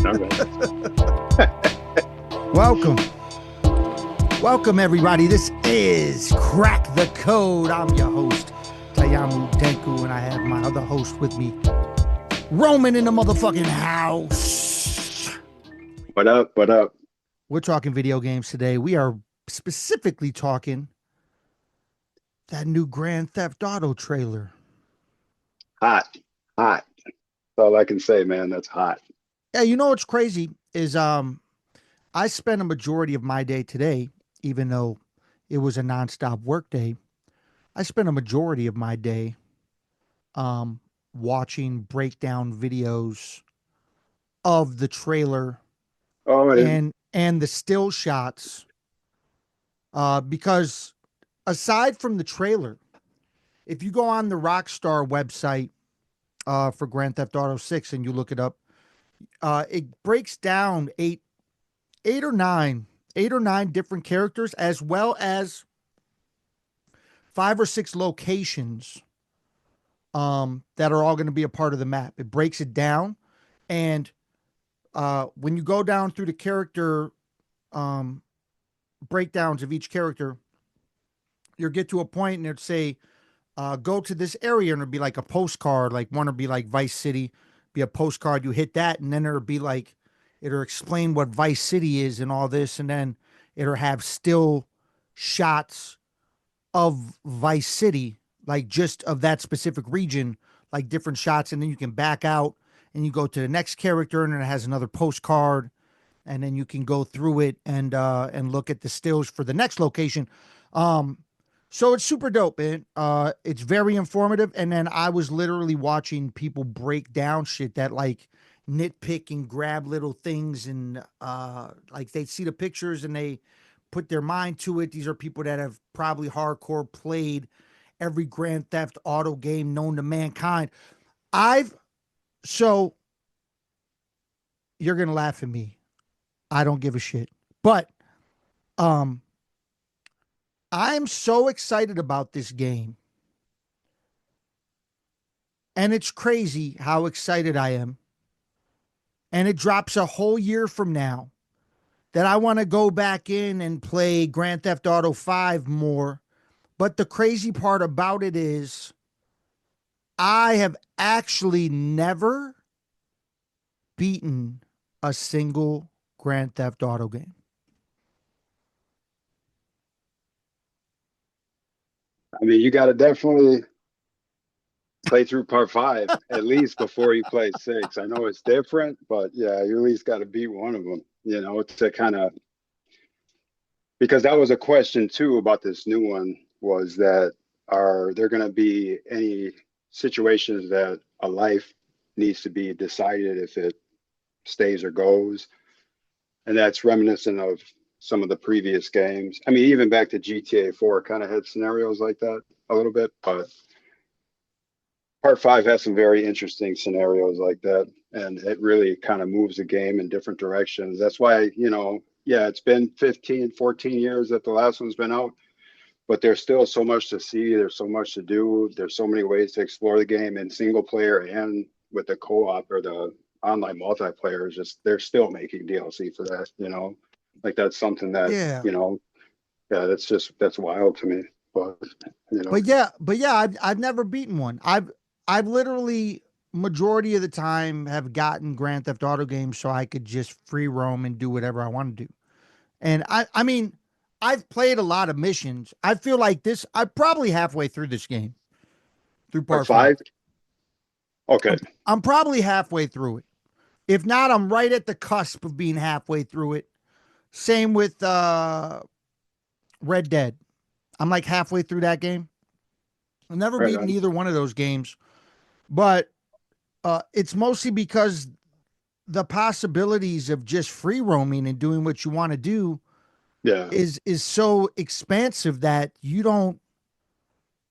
All right. Welcome. Welcome, everybody. This is Crack the Code. I'm your host, Tayamu Denku, and I have my other host with me, Roman in the motherfucking house. What up? What up? We're talking video games today. We are specifically talking that new Grand Theft Auto trailer. Hot. Hot. That's all I can say, man. That's hot. Yeah, you know what's crazy is I spent a majority of my day today, even though it was a nonstop work day. I spent a majority of my day um, watching breakdown videos of the trailer Oh, and the still shots because aside from the trailer, if you go on the Rockstar website for Grand Theft Auto 6 and you look it up, it breaks down eight or nine different characters as well as 5 or 6 locations that are all going to be a part of the map. It breaks it down, and when you go down through the character um, breakdowns of each character, you'll get to a point and it'll say, go to this area, and it'll be like a postcard. Like one will be like Vice City, be a postcard. You hit that, and then it'll be like, it'll explain what Vice City is and all this, and then it'll have still shots of Vice City, like just of that specific region, like different shots, and then you can back out and you go to the next character, and it has another postcard, and then you can go through it and look at the stills for the next location. Um, so it's super dope, man. It's very informative, and then I was literally watching people break down shit that like nitpick and grab little things, and like they see the pictures and they put their mind to it. These are people that have probably hardcore played every Grand Theft Auto game known to mankind. I've so you're gonna laugh at me. I don't give a shit. But um I'm so excited about this game. And it's crazy how excited I am. And it drops a whole year from now that I want to go back in and play Grand Theft Auto 5 more. But the crazy part about it is I have actually never beaten a single Grand Theft Auto game. I mean, you got to definitely play through part 5 at least before you play 6. I know it's different, but yeah, you at least got to beat one of them, to kind of, because that was a question too about this new one, was that are there going to be any situations that a life needs to be decided if it stays or goes? And that's reminiscent of some of the previous games. I mean, even back to GTA 4 kind of had scenarios like that a little bit, but Part 5 has some very interesting scenarios like that, and it really kind of moves the game in different directions. That's why, yeah, it's been 15, 14 years that the last one's been out, but there's still so much to see. There's so much to do. There's so many ways to explore the game in single player and with the co-op or the online multiplayer. Is just they're still making DLC for that. Like that's something that, Yeah. yeah, that's wild to me. But But yeah, I've never beaten one. I've literally majority of the time have gotten Grand Theft Auto games so I could just free roam and do whatever I want to do. And I mean, I've played a lot of missions. I feel like I'm probably halfway through this game, through Part part 5. 5, okay. I'm probably halfway through it. If not, I'm right at the cusp of being halfway through it. Same with Red Dead. I'm like halfway through that game. I've never Right beaten on. either one of those games, but it's mostly because the possibilities of just free roaming and doing what you want to do Yeah. is so expansive that you don't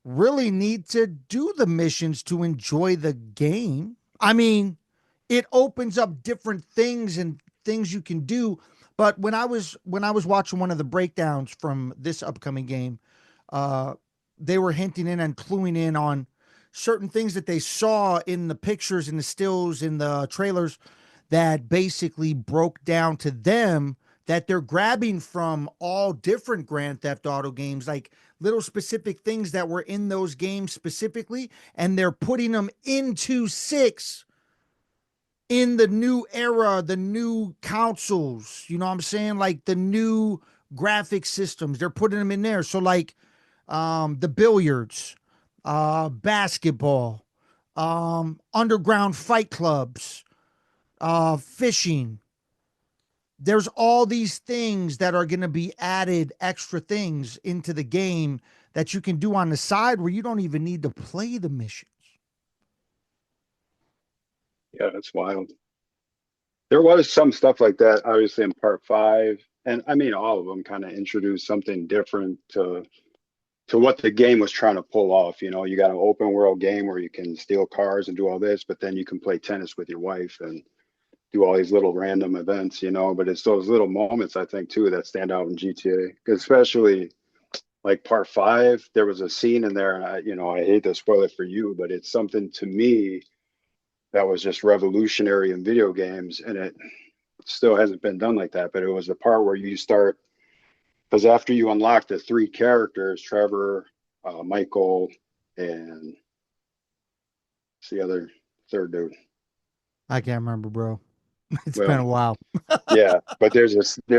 really need to do the missions to enjoy the game. I mean, it opens up different things and things you can do. But when I was watching one of the breakdowns from this upcoming game, uh, they were hinting in and cluing in on certain things that they saw in the pictures and the stills in the trailers that basically broke down to them that they're grabbing from all different Grand Theft Auto games, like little specific things that were in those games specifically, and they're putting them into six in the new era, the new consoles, you know what I'm saying? Like the new graphic systems, they're putting them in there. So like the billiards, basketball, underground fight clubs, fishing. There's all these things that are going to be added, extra things into the game that you can do on the side where you don't even need to play the missions. Yeah, that's wild. There was some stuff like that, obviously, in part five, and I mean, all of them kind of introduced something different to what the game was trying to pull off. You know, you got an open world game where you can steal cars and do all this, but then you can play tennis with your wife and do all these little random events. You know, but it's those little moments I think too that stand out in GTA, especially like part five. There was a scene in there, and I hate to spoil it for you, but it's something to me that was just revolutionary in video games, and it still hasn't been done like that. But it was the part where you start, because after you unlock the three characters, Trevor, Michael, and it's the other third dude. I can't remember, bro. It's been Well, a while. yeah, but there's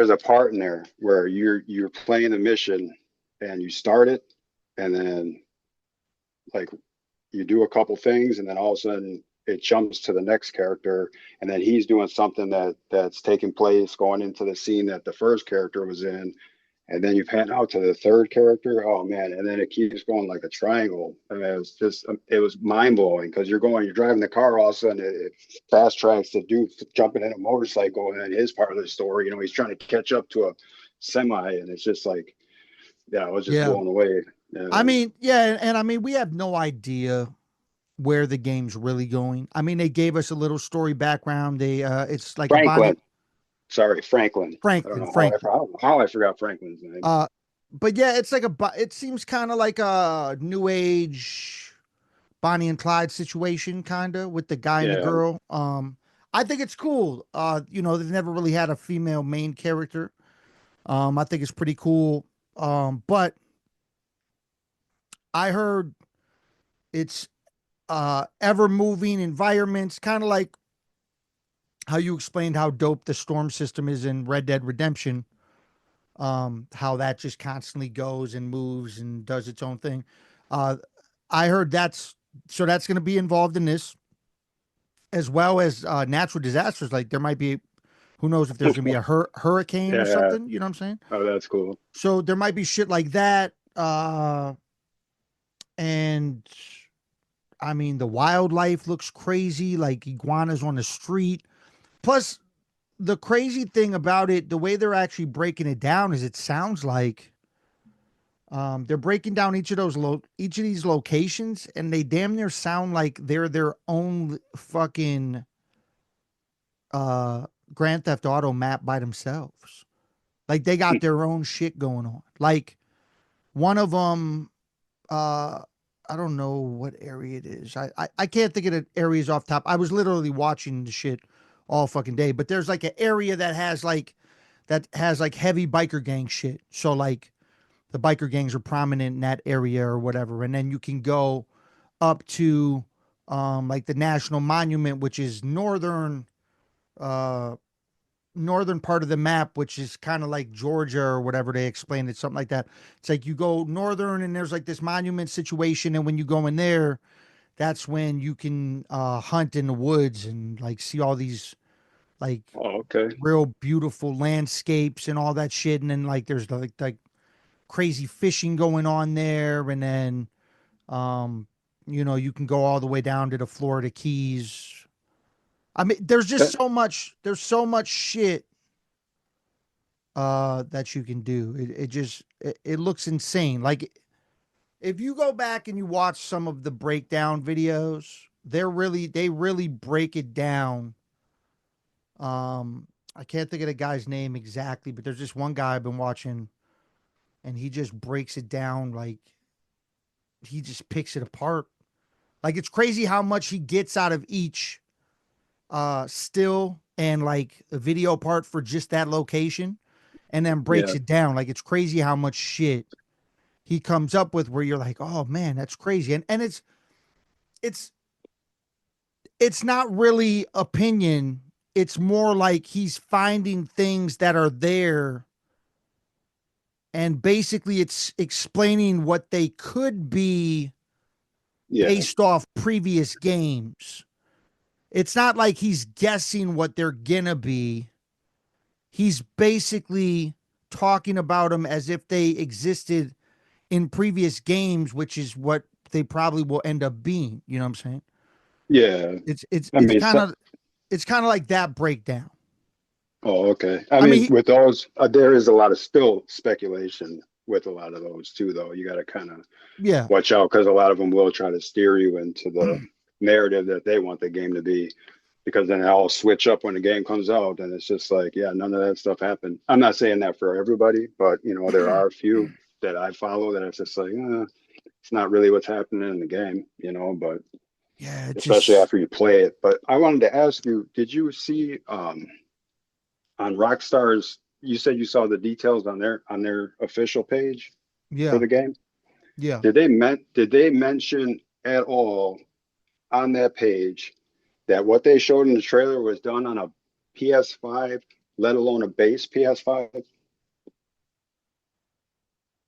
a part in there where you're playing the mission and you start it, and then like you do a couple things, and then all of a sudden it jumps to the next character, and then he's doing something that's taking place going into the scene that the first character was in, and then you pan out to the third character. Oh man! And then it keeps going like a triangle. I mean, it was mind blowing because you're driving the car, all of a sudden it fast tracks to do jumping in a motorcycle, and his part of the story. You know, he's trying to catch up to a semi, and it's just like, yeah, I was just Yeah. blown away. I And mean, yeah, and I mean, we have no idea where the game's really going. I mean, they gave us a little story background. It's like a Bonnie Franklin, sorry, Franklin. I don't Franklin, know how Franklin. how I forgot Franklin's name. Uh, but yeah, it's like it seems kind of like a new age Bonnie and Clyde situation, kind of with the guy and the Yeah, girl. I think it's cool. They've never really had a female main character. I think it's pretty cool. But I heard it's ever moving environments, kind of like how you explained how dope the storm system is in Red Dead Redemption. How that just constantly goes and moves and does its own thing. Uh, I heard that's going to be involved in this, as well as natural disasters. Like there might be, who knows if there's going to be a hurricane or yeah. something. You know what I'm saying? Oh, that's cool. So there might be shit like that. And I mean, the wildlife looks crazy, like iguanas on the street. Plus, the crazy thing about it, the way they're actually breaking it down is it sounds like they're breaking down each of these locations, and they damn near sound like they're their own fucking uh Grand Theft Auto map by themselves. Like they got their own shit going on. Like one of them, uh, I don't know what area it is. I can't think of the areas off top. I was literally watching the shit all fucking day. But there's like an area that has like heavy biker gang shit. So like the biker gangs are prominent in that area or whatever. And then you can go up to like the National Monument, which is uh northern part of the map, which is kind of like Georgia or whatever they explained it, something like that. It's like you go northern and there's like this monument situation, and when you go in there, that's when you can hunt in the woods and like see all these like Oh, okay. real beautiful landscapes and all that shit. And then like there's like crazy fishing going on there, and then um you can go all the way down to the Florida Keys. I mean, That, there's so much shit that you can do. It looks insane. Like if you go back and you watch some of the breakdown videos, they really break it down. I can't think of the guy's name exactly, but there's this one guy I've been watching, and he just breaks it down like he just picks it apart. Like it's crazy how much he gets out of each still and like a video part for just that location, and then breaks Yeah. it down. Like it's crazy how much shit he comes up with where you're like, oh man, that's crazy. And it's it's not really opinion. It's more like he's finding things that are there, and basically it's explaining what they could be Yeah. based off previous games. It's not like he's guessing what they're gonna be. He's basically talking about them as if they existed in previous games, which is what they probably will end up being. You know what I'm saying? Yeah. It's it's I it's mean, kind so, of it's kind of like that breakdown. oh, okay. I I mean, mean, with those, there is a lot of still speculation with a lot of those too, though. You got to kind of yeah, watch out because a lot of them will try to steer you into the narrative that they want the game to be. Because then it all switch up when the game comes out, and it's just like, yeah, none of that stuff happened. I'm not saying that for everybody, but there are a few that I follow that it's just like, it's not really what's happening in the game, but yeah, it especially just after you play it. But I wanted to ask you, did you see on Rockstar's? You said you saw the details on their official page for yeah, the game. yeah. Did they mention at all on that page that what they showed in the trailer was done on a PS5, let alone a base PS5?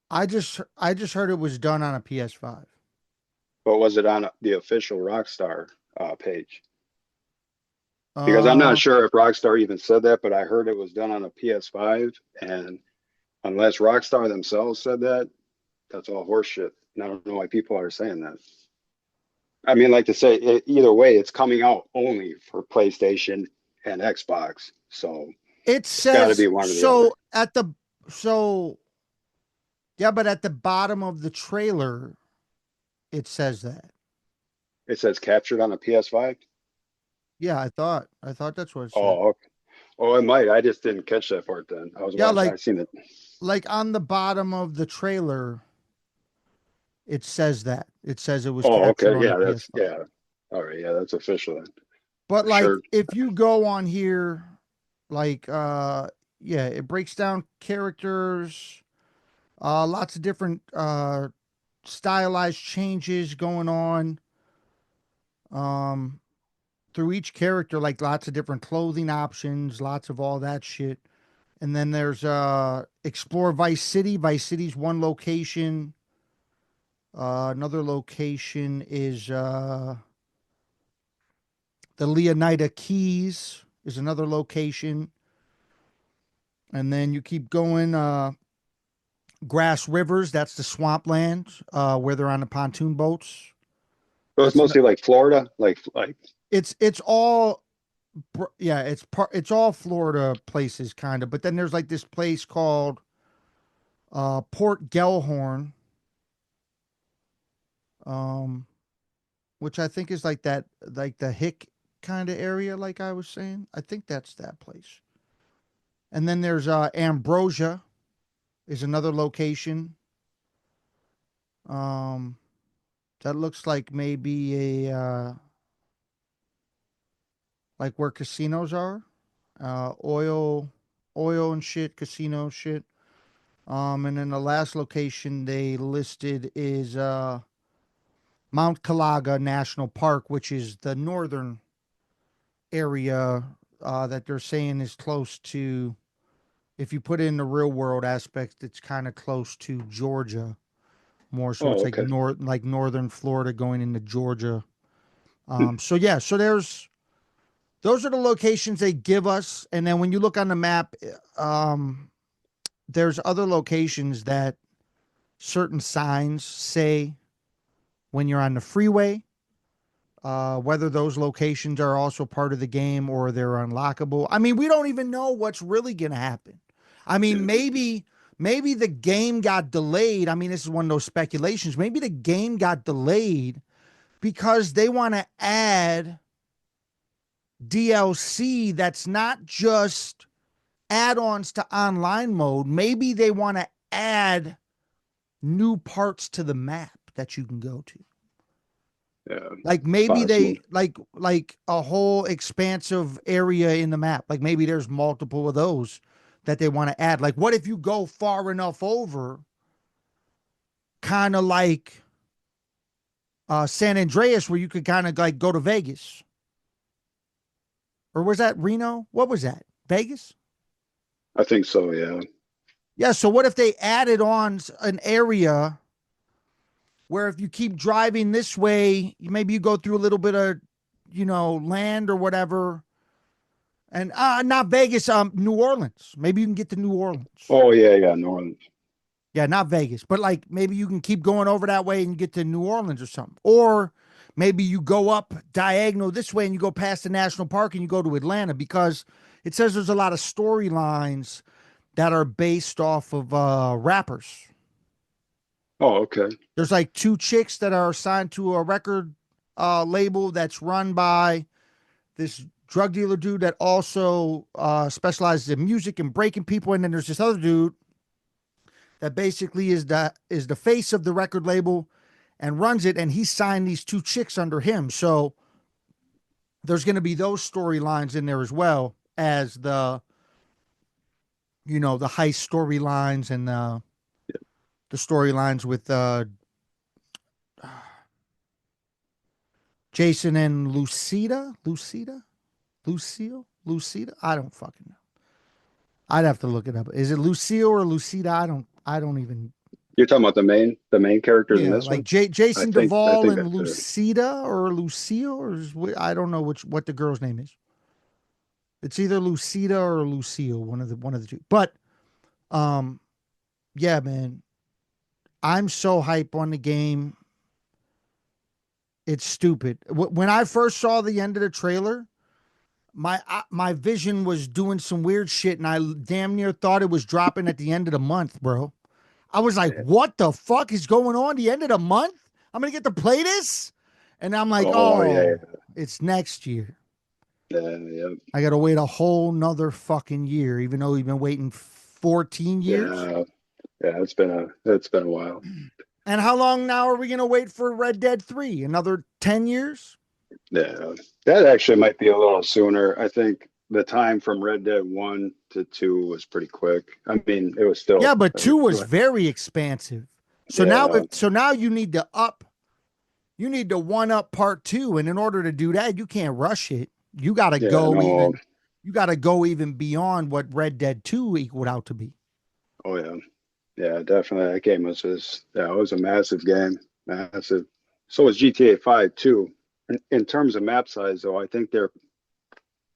I just heard it was done on a PS5. But was it on the official Rockstar page? Because I'm not Uh, sure if Rockstar even said that, but I heard it was done on a PS5. And unless Rockstar themselves said that, that's all horseshit. And I don't know why people are saying that. I mean, like to say, either way, it's coming out only for PlayStation and Xbox. So it it's got to says be one or the other. so at the so yeah, but at the bottom of the trailer, it says that. It says captured on a PS5. Yeah, I thought that's what it said. Oh, okay. Oh, it might. I just didn't catch that part then. I was Yeah, watching. I seen it. like on the bottom of the trailer, it says that. It says it was Oh, captured okay. on the Yeah, that's PS5. yeah. All right. Yeah, that's official then But for like sure. if you go on here, like yeah, it breaks down characters, lots of different stylized changes going on. Um through each character, like lots of different clothing options, lots of all that shit. And then there's explore Vice City. Vice City's one location. Another location is the Leonida Keys is another location. And then you keep going. Grass Rivers, that's the swampland where they're on the pontoon boats. So it's That's mostly like Florida, like it's all yeah, it's all Florida places kind of. But then there's like this place called Port Gellhorn, um, which I think is like that, like the hick kind of area, like I was saying. I think that's that place. And then there's Ambrosia is another location. Um, that looks like maybe a like where casinos are, oil and shit, casino shit. And then the last location they listed is Mount Calaga National Park, which is the northern area that they're saying is close to. If you put it in the real world aspect, it's kind of close to Georgia more. So it's oh, like okay. like northern Florida going into Georgia. Hmm. So yeah, so those are the locations they give us, and then when you look on the map, there's other locations that certain signs say when you're on the freeway. Whether those locations are also part of the game or they're unlockable. I mean, we don't even know what's really going to happen. I mean, Yeah. maybe the game got delayed. I mean, this is one of those speculations. Maybe the game got delayed because they want to add DLC that's not just add-ons to online mode. Maybe they want to add new parts to the map that you can go to. Yeah, Like it's maybe possible. they like a whole expansive area in the map. Like maybe there's multiple of those that they want to add. Like what if you go far enough over, kind of like San Andreas, where you could kind of like go to Vegas, or was that Reno? What was that? Vegas? I think so. Yeah. Yeah. So what if they added on an area where if you keep driving this way, maybe you go through a little bit of, land or whatever, and not Vegas, New Orleans. Maybe you can get to New Orleans. Oh yeah, yeah, New Orleans. Yeah, not Vegas, but like maybe you can keep going over that way and get to New Orleans or something. Or maybe you go up diagonal this way and you go past the national park and you go to Atlanta, because it says there's a lot of storylines that are based off of rappers. Oh, okay. There's like two chicks that are assigned to a record label that's run by this drug dealer dude that also specializes in music and breaking people. And then there's this other dude that basically is the face of the record label and runs it, and he signed these two chicks under him. So there's going to be those storylines in there as well as the heist storylines and the storylines with Jason and Lucida. I don't fucking know. I'd have to look it up. Is it Lucille or Lucida? I don't even. You're talking about the main characters in Yeah, this like one. I Jason think I Duvall think and that's it. Lucida or Lucille, or I don't know what the girl's name is. It's either Lucida or Lucille, one of the two. But um, yeah, man, I'm so hype on the game. It's stupid. When I first saw the end of the trailer, my vision was doing some weird shit, and I damn near thought it was dropping at the end of the month, bro. I was like, Yeah. what the fuck is going on? The end of the month? I'm gonna get to play this? And I'm like, Oh yeah, oh, it's next year. yeah, yeah, I gotta wait a whole nother fucking year, even though we've been waiting 14 years. yeah, yeah. It's been a while. And how long now are we gonna wait for Red Dead 3? Another 10 years? Yeah, that actually might be a little sooner. I think the time from Red Dead 1 to 2 was pretty quick. I mean, it was Yeah, still, but 2 was very expansive. yeah, So now you need to one up part 2, and in order to do that, you can't rush it. You got to yeah, go no, even you got to go even beyond what Red Dead 2 equaled out to be. oh yeah, yeah, definitely. That game was just, yeah, it was a massive game, massive. So was GTA 5 too. In terms of map size, though, I think they're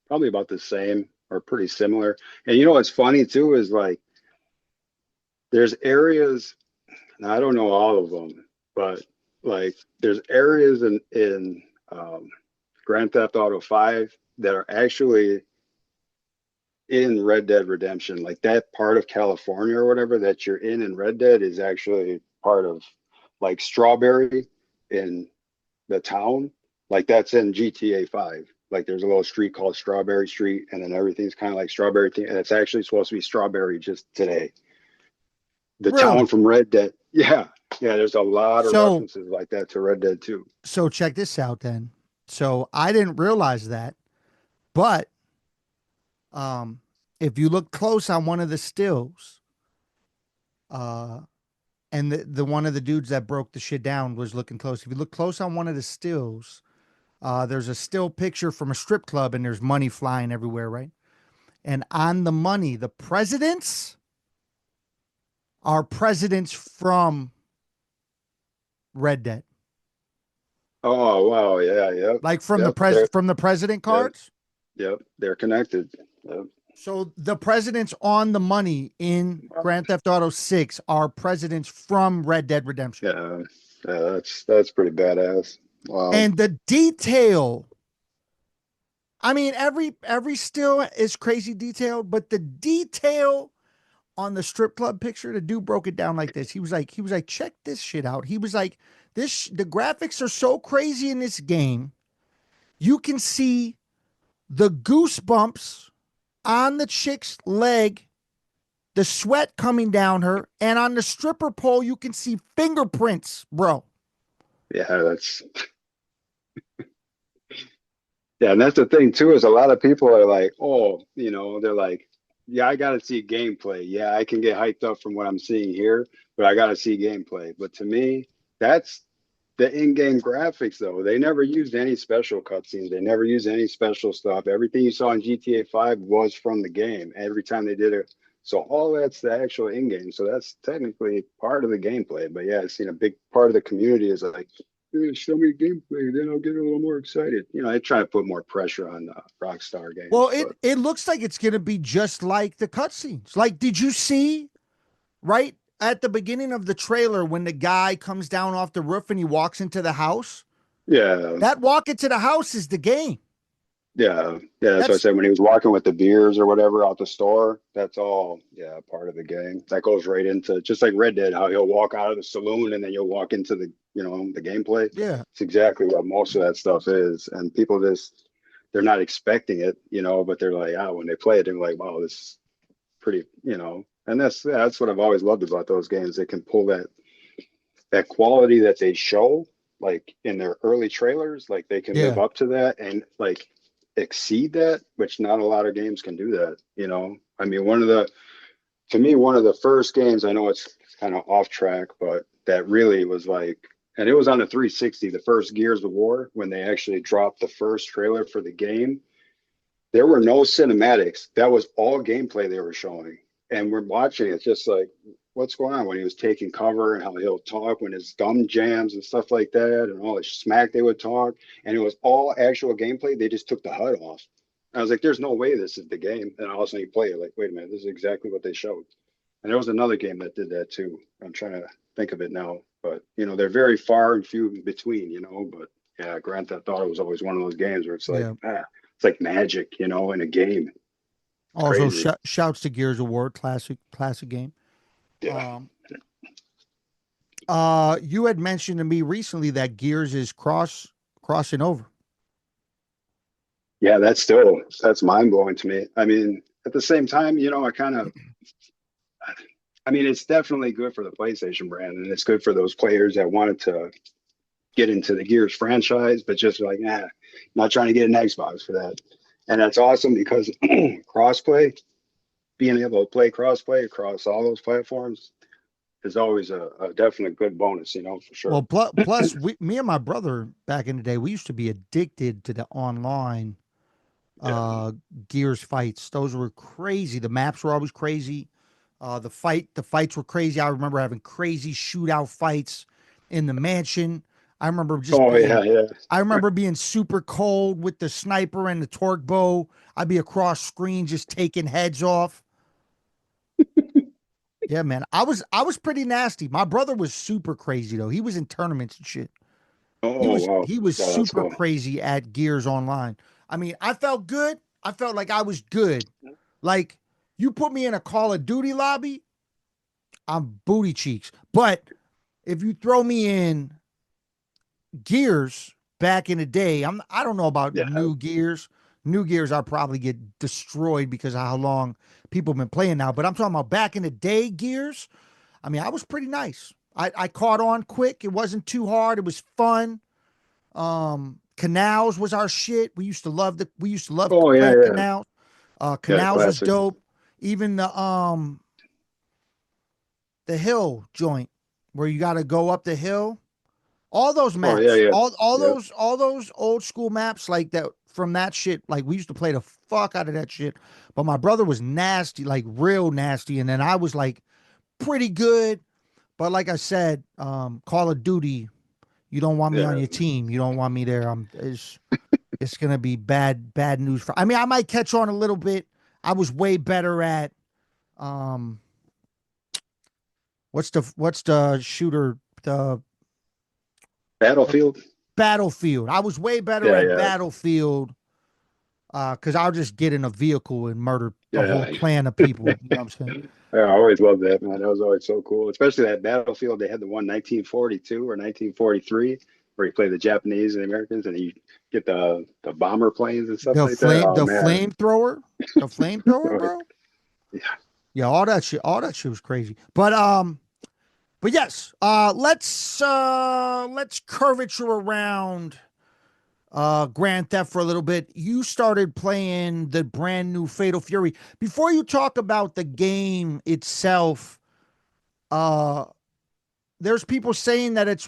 probably about the same or pretty similar. And you know what's funny too is like there's areas, and I don't know all of them, but like there's areas in Grand Theft Auto 5 that are actually in Red Dead Redemption. Like that part of California or whatever that you're in Red Dead is actually part of like Strawberry in the town. Like that's in GTA 5. Like there's a little street called Strawberry Street, and then everything's kind of like Strawberry, and it's actually supposed to be Strawberry just today. The town Really? from Red Dead. Yeah, yeah. There's a lot of So references like that to Red Dead too. so check this out then. So I didn't realize that, but um if you look close on one of the stills, uh and the one of the dudes that broke the shit down was looking close. If you look close on one of the stills, there's a still picture from a strip club and there's money flying everywhere, right? And on the money, the presidents are presidents from Red Dead. Oh wow, yeah, yep, Like from the yep. They're president yep, cards. yep. They're connected. Yep. So the presidents on the money in Grand Theft Auto 6 are presidents from Red Dead Redemption. Yeah, yeah. That's pretty badass. Wow. And the detail, I mean, every still is crazy detailed, but the detail on the strip club picture, the dude broke it down like this. He was like, check this shit out. He was like, the graphics are so crazy in this game. You can see the goosebumps on the chick's leg, the sweat coming down her, and on the stripper pole, you can see fingerprints, bro. Yeah, that's Yeah, and that's the thing too, is a lot of people are like, oh, they're like, yeah, I gotta see gameplay. Yeah, I can get hyped up from what I'm seeing here, but I gotta see gameplay. But to me, that's the in-game graphics though. They never used any special cutscenes. They never used any special stuff. Everything you saw in GTA 5 was from the game every time they did it. So all that's the actual in-game. So that's technically part of the gameplay. But yeah, I've seen a big part of the community is like, show me gameplay, then I'll get a little more excited. I try to put more pressure on Rockstar Well, games, it but it looks like it's gonna be just like the cutscenes. Like, did you see right at the beginning of the trailer when the guy comes down off the roof and he walks into the house? yeah, That walk into the house is the game. yeah. That's what I That's said when he was walking with the beers or whatever out the store. That's all, yeah, part of the game. That goes right into just like Red Dead, how he'll walk out of the saloon and then you'll walk into the gameplay. yeah. It's exactly what most of that stuff is, and people just they're not expecting it, but they're like, ah, when they play it, they're like, wow, this is pretty. And that's what I've always loved about those games. They can pull that quality that they show, like in their early trailers, like they can live Yeah. up to that and like exceed that, which not a lot of games can do that. I mean, to me, one of the first games, I know it's kind of off track, but that really was like, and it was on the 360, the first Gears of War, when they actually dropped the first trailer for the game. There were no cinematics. That was all gameplay they were showing. And we're watching it just like, what's going on when he was taking cover and how he'll talk when his gum jams and stuff like that and all the smack they would talk. And it was all actual gameplay. They just took the HUD off. I was like, there's no way this is the game. And all of a sudden you play it like, wait a minute, this is exactly what they showed. And there was another game that did that too. I'm trying to think of it now. But, they're very far and few in between. But yeah, Grand Theft Auto was always one of those games where it's like, Yeah. it's like magic, in a game. It's Also, crazy. shouts to Gears of War, classic game. Yeah. Um, you had mentioned to me recently that Gears is crossing over. Yeah, that's mind blowing to me. I mean, at the same time, I mean, it's definitely good for the PlayStation brand and it's good for those players that wanted to get into the Gears franchise, but just like, not trying to get an Xbox for that. And that's awesome because crossplay, being able to play crossplay across all those platforms is always a definite good bonus, for Well, sure. plus, me and my brother back in the day, we used to be addicted to the online Yeah. uh Gears fights. Those were crazy. The maps were always crazy. The fights were crazy. I remember having crazy shootout fights in the mansion. I remember just Oh yeah, being yeah. I remember being super cold with the sniper and the torque bow. I'd be across screen just taking heads off. Yeah, man. I was pretty nasty. My brother was super crazy though. He was in tournaments and shit. He Oh was wow. he was Yeah, that's super cool. crazy at Gears Online. I mean, I felt good. I felt like I was good. Like you put me in a Call of Duty lobby, I'm booty cheeks. But if you throw me in Gears back in the day, I don't know about Yeah. new Gears. New Gears, I'll probably get destroyed because of how long people have been playing now. But I'm talking about back in the day Gears. I mean, I was pretty nice. I caught on quick. It wasn't too hard. It was fun. Canals was our shit. We used to love Oh yeah, playing yeah. Canals. Yeah, Canals was classic. dope. Even the hill joint where you got to go up the hill. All those Oh yeah, maps, yeah. all Yep. those all those old school maps like that from that shit. Like we used to play the fuck out of that shit. But my brother was nasty, like real nasty, and then I was like pretty good. But like I said, Call of Duty, you don't want me on Yeah. your team. You don't want me there. It's gonna be bad news for. I mean, I might catch on a little bit. I was way better at um, what's the shooter, the Battlefield. Battlefield. I was way better Yeah, at yeah. Battlefield because I'll just get in a vehicle and murder a whole Yeah. clan of people. You know what I'm saying? Yeah, I always loved that, man. That was always so cool. Especially that Battlefield. They had the one 1942 or 1943 where you play the Japanese and the Americans and you get the bomber planes and stuff like that. Oh The man. flamethrower, Oh, bro. yeah. Yeah, all that shit was crazy. But yes, let's curvature around Grand Theft for a little bit. You started playing the brand new Fatal Fury. Before you talk about the game itself, uh, there's people saying that it's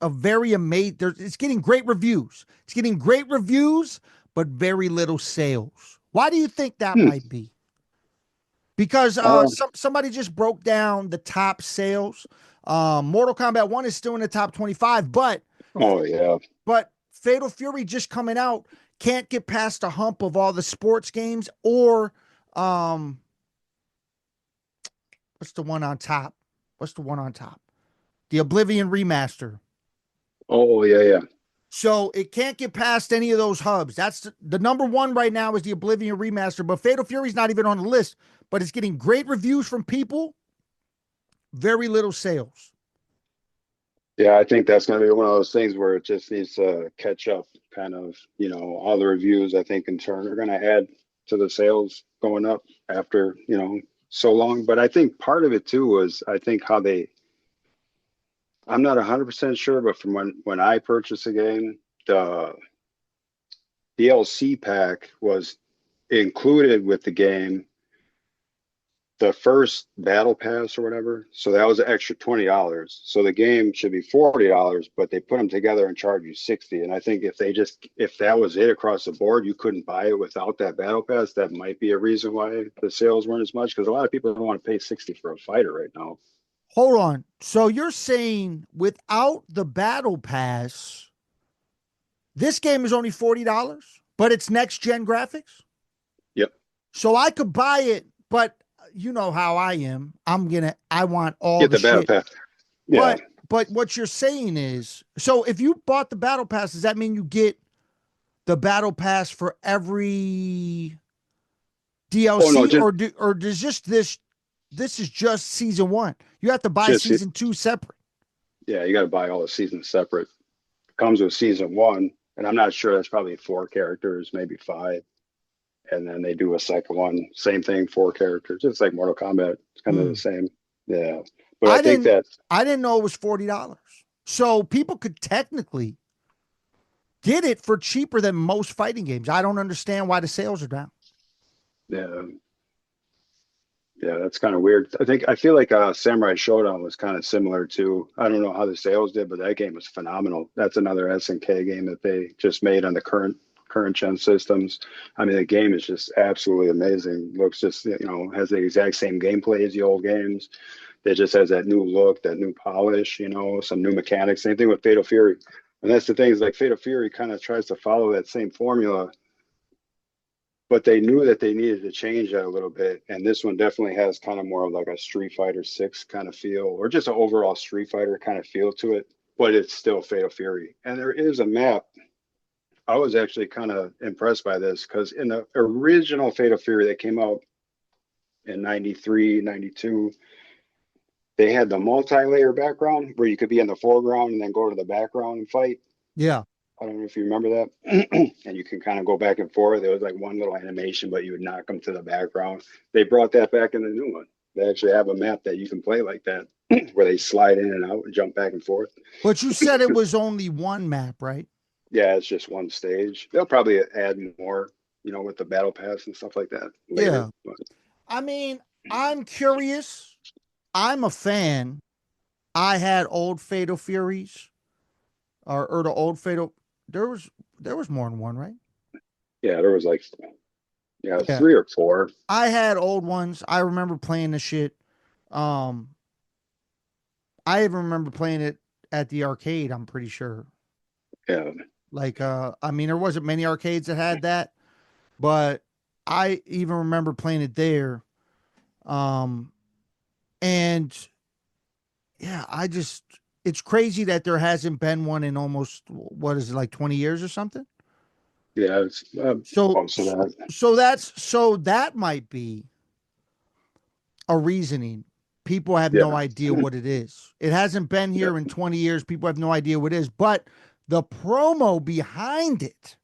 a very amazing. It's getting great reviews. It's getting great reviews, but very little sales. Why do you think that Hmm. might be? Because Um, somebody just broke down the top sales. Mortal Kombat 1 is still in the top 25, oh yeah. but Fatal Fury just coming out can't get past the hump of all the sports games or um what's the one on top? What's the one on top? The Oblivion remaster. Oh yeah, yeah. So it can't get past any of those hubs. That's the number one right now is the Oblivion remaster, but Fatal Fury's not even on the list, but it's getting great reviews from people, very little sales. Yeah, I think that's going to be one of those things where it just needs to catch up. Kind of, all the reviews I think in turn are going to add to the sales going up after so long. But I think part of it too was I think how they. I'm not 100% sure, but from when I purchased the game, the DLC pack was included with the game, the first battle pass or whatever. So that was an extra $20. So the game should be $40, but they put them together and charge you 60. And I think if that was it across the board, you couldn't buy it without that battle pass. That might be a reason why the sales weren't as much because a lot of people don't want to pay 60 for a fighter right now. Hold on. So you're saying without the battle pass, this game is only $40, but it's next gen graphics? Yep. So I could buy it, but you know how I am. I want all Get the the battle shit. pass. Yeah. But what you're saying is, so if you bought the battle pass, does that mean you get the battle pass for every Oh no, DLC or does just this is just season 1. You have to buy just season 2 separate. yeah, you got to buy all the seasons separate. Comes with season one, and I'm not sure that's probably 4 characters, maybe 5. And then they do a second one, same thing, 4 characters. It's like Mortal Kombat. It's kind of the Hmm. same. Yeah. But I I think didn't that I didn't know it was $40. So people could technically get it for cheaper than most fighting games. I don't understand why the sales are down. yeah, yeah, that's kind of weird. I feel like Samurai Showdown was kind of similar to. I don't know how the sales did, but that game was phenomenal. That's another SNK game that they just made on the current gen systems. I mean, the game is just absolutely amazing. Looks just has the exact same gameplay as the old games. It just has that new look, that new polish. Some new mechanics. Same thing with Fatal Fury. And that's the thing is like Fatal Fury kind of tries to follow that same formula, but they knew that they needed to change that a little bit. And this one definitely has kind of more of like a Street Fighter 6 kind of feel, or just an overall Street Fighter kind of feel to it, but it's still Fatal Fury. And there is a map. I was actually kind of impressed by this because in the original Fatal Fury that came out in 93, 92, they had the multi-layer background where you could be in the foreground and then go to the background and fight. Yeah. I don't know if you remember that. And you can kind of go back and forth. There was like one little animation, but you would knock them to the background. They brought that back in the new one. They actually have a map that you can play like that, where they slide in and out and jump back and forth. But you said it was only one map, right? Yeah, it's just one stage. They'll probably add more, with the battle pass and stuff like that later. Yeah. But I mean, I'm curious. I'm a fan. I had old Fatal Furies or the old Fatal. There was there was more than one, right? yeah, there was like Yeah. 3 or 4. I had old ones. I remember playing the shit. Um, I even remember playing it at the arcade, I'm pretty sure. Yeah, Like I mean there wasn't many arcades that had that, but I even remember playing it there. Um and yeah, it's crazy that there hasn't been one in almost what is it like 20 years or something? yeah, it's So also that. so that might be a reasoning. People have no Yeah, idea what it is. It hasn't been yeah, here in 20 years. People have no idea what it is, but the promo behind it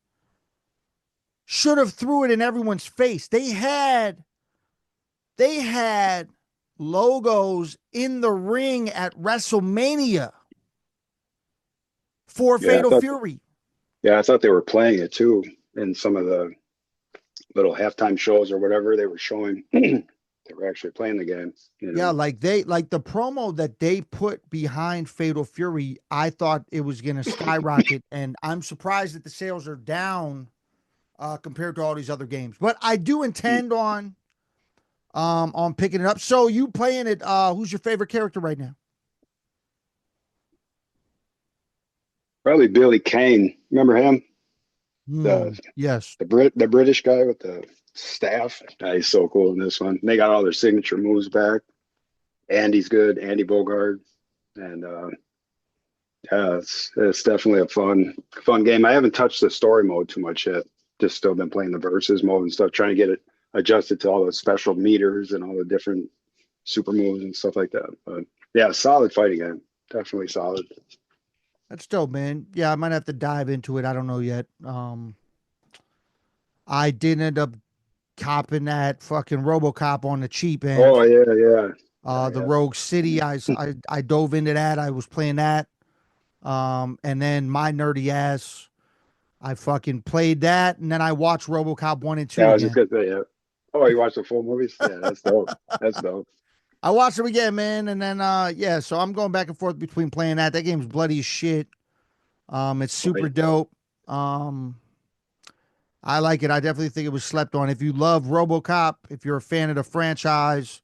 should have threw it in everyone's face. They had logos in the ring at WrestleMania for yeah. I Fatal thought Fury. Yeah, I thought they were playing it too in some of the little halftime shows or whatever they were showing. They were actually playing the game, you Yeah, know. like the promo that they put behind Fatal Fury, I thought it was gonna skyrocket, and I'm surprised that the sales are down compared to all these other games. But I do intend on picking it up. So you playing it? Who's your favorite character right now? Probably Billy Kane. Remember him? The Yes. the British guy with the staff. He's so cool in this one. They got all their signature moves back. Andy's good, Andy Bogard, and yeah, it's definitely a fun game. I haven't touched the story mode too much yet. Just still been playing the versus mode and stuff, trying to get it adjusted to all the special meters and all the different super moves and stuff like that. But yeah, solid fighting game. Definitely solid. That's dope, man. Yeah, I might have to dive into it. I don't know yet. I did end up copping that fucking RoboCop on the cheap end. Oh yeah, yeah, The yeah, Rogue City, I dove into that. I was playing that. And then my nerdy ass, I fucking played that, and then I watched RoboCop 1 and yeah. 2 I was just again. gonna say, yeah. Oh, you watched the full movies? Yeah, that's dope. That's dope. I watched them again, man, and then yeah, so I'm going back and forth between playing that. That game's bloody as shit. It's super Right. dope. I like it. I definitely think it was slept on. If you love RoboCop, if you're a fan of the franchise,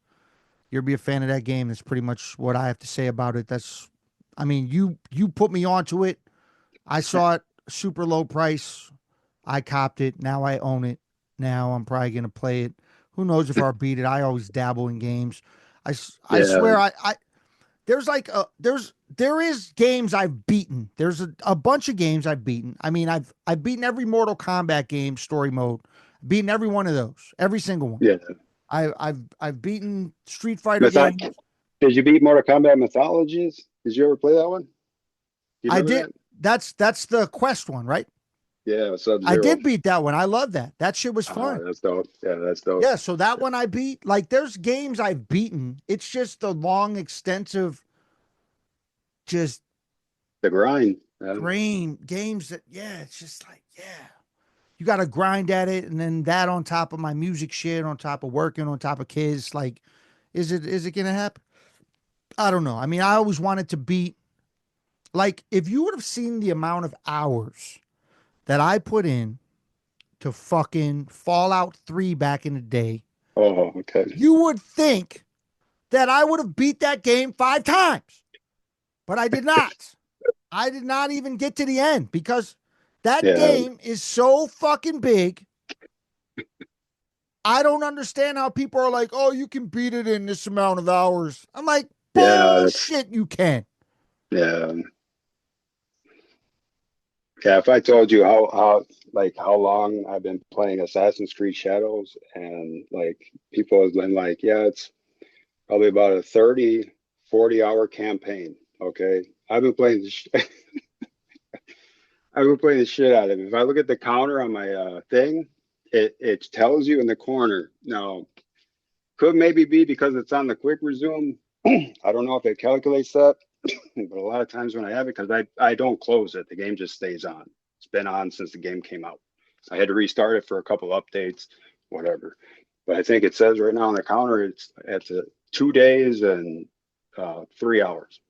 you'll be a fan of that game. That's pretty much what I have to say about it. That's, I mean, you put me onto it. I saw it super low price. I copped it. Now I own it. Now I'm probably gonna play it. Who knows if I'll beat it? I always dabble in games. I Yeah, swear I there's like there is games I've beaten. There's a bunch of games I've beaten. I mean, I've beaten every Mortal Kombat game story mode. Beaten every one of those, every single one. yeah. I've beaten Street Fighter Myth- games. Did you beat Mortal Kombat Mythologies? Did you ever play that one? Do you I remember did. that? That's the Quest one, right? Yeah, Sub I Zero. did beat that one. I love that. That shit was Ah, fun. that's dope. Yeah, that's dope. Yeah, so that one I beat. Like there's games I've beaten. It's just the long, extensive, just The grind. grain games that yeah, it's just like, yeah. You gotta grind at it, and then that on top of my music shit, on top of working, on top of kids. Like, is it gonna happen? I don't know. I mean, I always wanted to beat like if you would have seen the amount of hours that I put in to fucking Fallout 3 back in the day, Oh, okay. you would think that I would have beat that game 5 times. But I did not. I did not even get to the end because that Yeah, game is so fucking big. I don't understand how people are like, oh, you can beat it in this amount of hours. I'm like, yeah, that's bullshit, you can. yeah, yeah. If I told you how long I've been playing Assassin's Creed Shadows, and like people have been like, yeah, it's probably about a 30-40 hour campaign. Okay, I've been playing I've been playing the shit out of it. If I look at the counter on my thing, it tells you in the corner. Now, could maybe be because it's on the quick resume. I don't know if it calculates that, but a lot of times when I have it, because I don't close it, the game just stays on. It's been on since the game came out. I had to restart it for a couple updates, whatever. But I think it says right now on the counter it's at 2 days and 3 hours.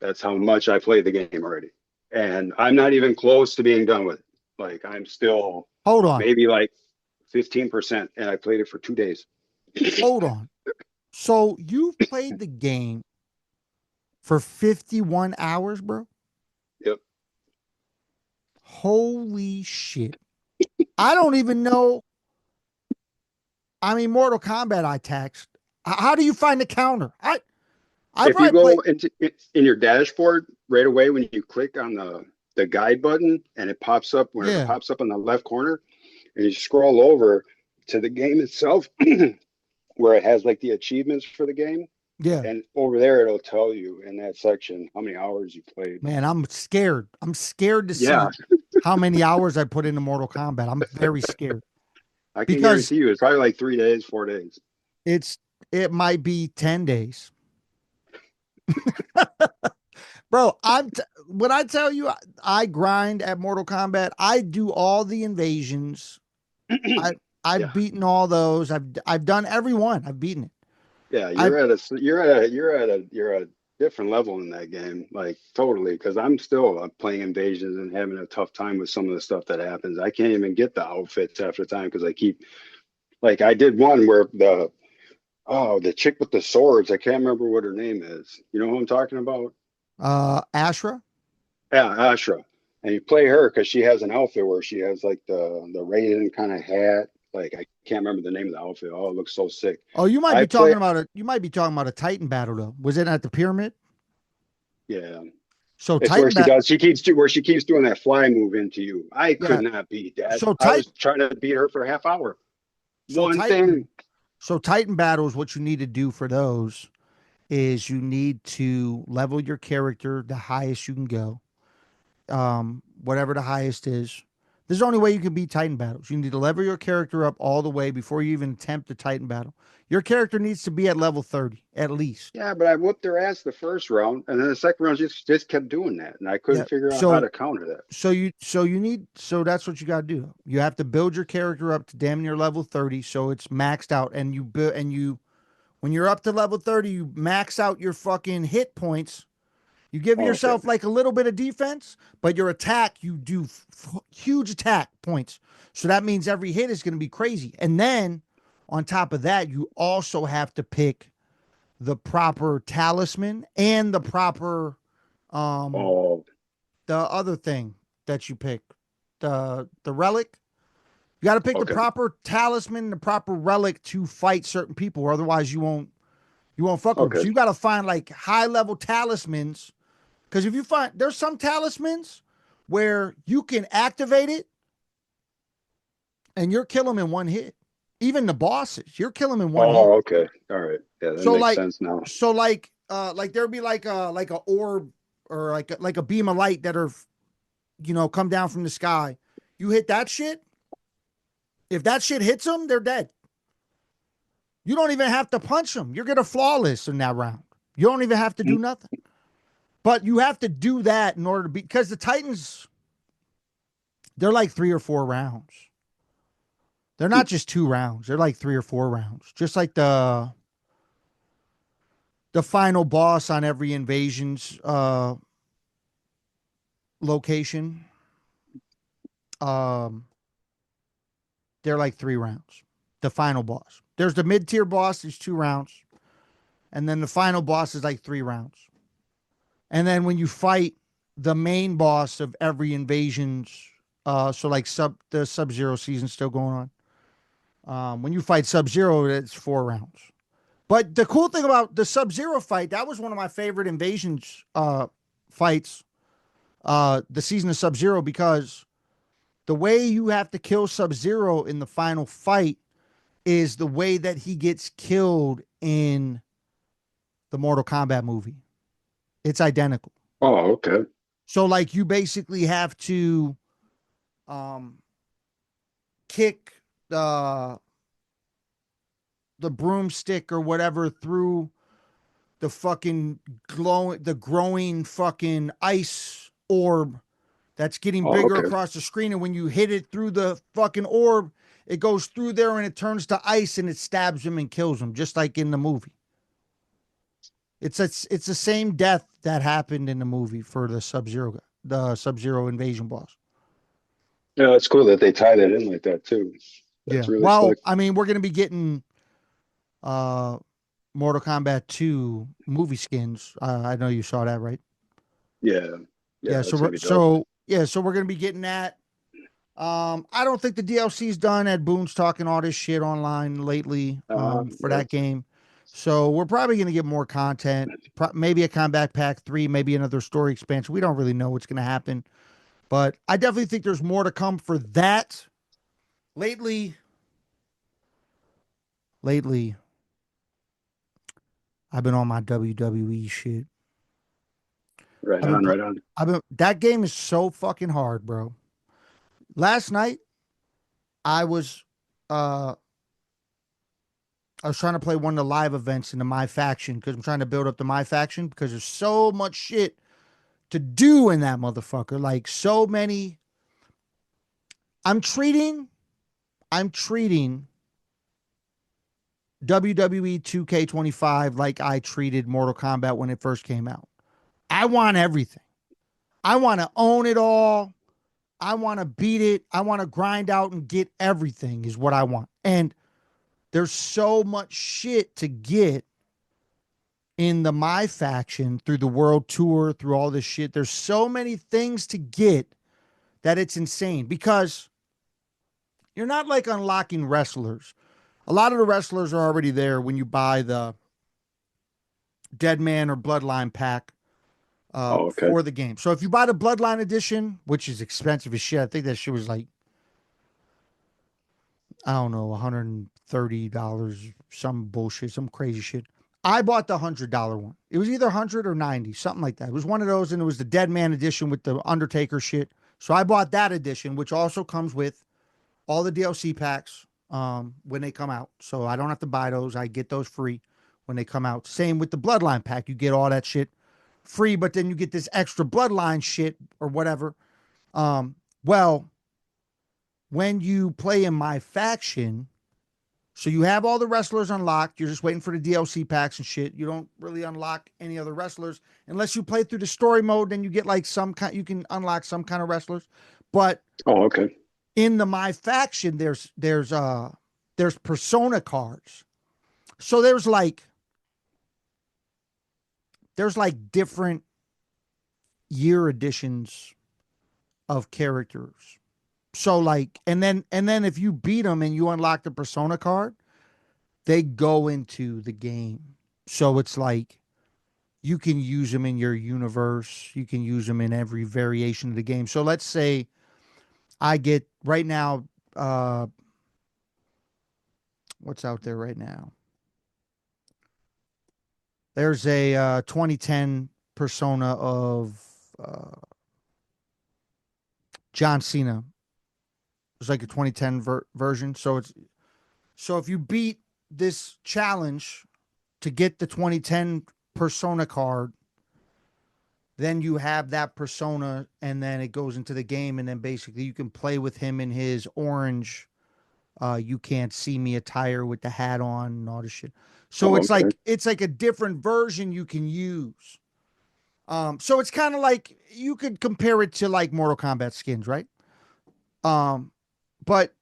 That's how much I played the game already. And I'm not even close to being done with it. Like I'm still Hold on. maybe like 15%, and I played it for 2 days. Hold on. So you've played the game for 51 hours, bro? Yep. Holy shit. I don't even know. I mean, Mortal Kombat I taxed. How do you find the counter? I If you probably go play. into in your dashboard right away when you click on the guide button and it pops up where it Yeah. pops up in the left corner and you scroll over to the game itself where it has like the achievements for the game, Yeah. and over there it'll tell you in that section how many hours you played. Man, I'm scared. I'm scared to Yeah, see how many hours I put into Mortal Kombat. I'm very scared I can because guarantee you it's probably like 3 days, 4 days. it's it might be 10 days. Bro, when I tell you I grind at Mortal Kombat, I do all the invasions. I Yeah. I've beaten all those. I've done every one. I've beaten it. Yeah, I you're at a different level in that game, like totally. Because I'm still playing invasions and having a tough time with some of the stuff that happens. I can't even get the outfits after time because I keep like I did one where the chick with the swords, I can't remember what her name is. You know who I'm talking about? Ashra. Yeah, Ashra. And you play her because she has an outfit where she has like the Raiden kind of hat. Like I can't remember the name of the outfit. Oh, it looks so sick. Oh, I play. you might be talking about a Titan battle though. Was it at the pyramid? Yeah, So it's where Titan bat she keeps doing that fly move into you. I could yeah. not beat that. So I Titan was trying to beat her for a half hour. so One thing. Titan so Titan battles, what you need to do for those is you need to level your character the highest you can go. Whatever the highest is. This is the only way you can beat Titan battles. You need to level your character up all the way before you even attempt a Titan battle. Your character needs to be at level 30 at least. Yeah, but I whooped their ass the first round, and then the second round just kept doing that, and I couldn't Yeah. figure out how to counter that. So that's what you got to do. You have to build your character up to damn near level 30 so it's maxed out, and you build and you when you're up to level 30, you max out your fucking hit points. You give Oh, okay. yourself like a little bit of defense, but your attack, you do huge attack points. So that means every hit is going to be crazy. And then on top of that, you also have to pick the proper talisman and the proper um Oh, the other thing that you pick, the relic. You got to pick the okay. proper talisman, the proper relic to fight certain people, or otherwise you won't fuck with them. Okay. So you got to find like high level talismans because if you find there's some talismans where you can activate it and you're kill them in one hit. Even the bosses, you're killing them in one hit. Oh, okay. All right. Yeah, that So makes like sense now. like there'd be like a orb or like a beam of light that are come down from the sky. You hit that shit. If that shit hits them, they're dead. You don't even have to punch them. You're gonna flawless in that round. You don't even have to do nothing. But you have to do that in order to be because the Titans, they're like 3 or 4 rounds. They're not just 2 rounds. They're like 3 or 4 rounds. Just like the final boss on every invasion's location. Um, they're like 3 rounds. The final boss. There's the mid tier boss. There's 2 rounds, and then the final boss is like 3 rounds. And then when you fight the main boss of every invasion's, so like the Sub Zero season still going on. When you fight Sub Zero, it's 4 rounds. But the cool thing about the Sub Zero fight, that was one of my favorite invasions fights, the season of Sub Zero, because the way you have to kill Sub Zero in the final fight is the way that he gets killed in the Mortal Kombat movie. It's identical. Oh, okay. So like you basically have to um kick the broomstick or whatever through the growing fucking ice orb that's getting Oh, bigger okay. across the screen, and when you hit it through the fucking orb, it goes through there and it turns to ice and it stabs him and kills him, just like in the movie. It's the same death that happened in the movie for the Sub Zero invasion boss. Yeah, it's cool that they tie that in like that too. Yeah. That's really Well, slick. I mean, we're gonna be getting uh Mortal Kombat 2 movie skins. I know you saw that, right? Yeah. Yeah, Yeah. that's gonna be dope. So we're gonna be getting that. I don't think the DLC's done. Ed Boon's talking all this shit online lately for Yeah. that game. So we're probably going to get more content. Maybe a Combat Pack 3, maybe another story expansion. We don't really know what's going to happen. But I definitely think there's more to come for that. Lately, lately, I've been on my WWE shit. Right I've been, on, pl- right on. that game is so fucking hard, bro. Last night, I was, uh, I was trying to play one of the live events in the My Faction because I'm trying to build up the My Faction because there's so much shit to do in that motherfucker. Like so many. I'm treating I'm treating WWE 2K25 like I treated Mortal Kombat when it first came out. I want everything. I want to own it all. I want to beat it. I want to grind out and get everything is what I want. And there's so much shit to get in the My faction through the world tour, through all this shit. There's so many things to get that it's insane because you're not like unlocking wrestlers. A lot of the wrestlers are already there when you buy the Dead Man or Bloodline pack Oh, okay. for the game. So if you buy the Bloodline edition, which is expensive as shit, I think that shit was like, I don't know, $130, some bullshit, some crazy shit. I bought the $100 one. It was either 100 or 90, something like that. It was one of those, and it was the Dead Man edition with the Undertaker shit. So I bought that edition, which also comes with all the DLC packs when they come out. So I don't have to buy those. I get those free when they come out. Same with the Bloodline pack. You get all that shit free, but then you get this extra Bloodline shit or whatever. Well, when you play in My faction, so you have all the wrestlers unlocked. You're just waiting for the DLC packs and shit. You don't really unlock any other wrestlers unless you play through the story mode. Then you get like some kind. You can unlock some kind of wrestlers, but Oh, okay. in the My faction, there's persona cards. So there's like different year editions of characters. So like, and then if you beat them and you unlock the persona card, they go into the game. So it's like you can use them in your universe. You can use them in every variation of the game. So let's say I get right now, uh, what's out there right now? There's a 2010 persona of uh, John Cena. It's like a 2010 version. So if you beat this challenge to get the 2010 persona card, then you have that persona, and then it goes into the game, and then basically you can play with him in his orange. You can't see me attire with the hat on and all this shit. So Oh, it's okay. like a different version you can use. So it's kind of like you could compare it to like Mortal Kombat skins, right? Um, but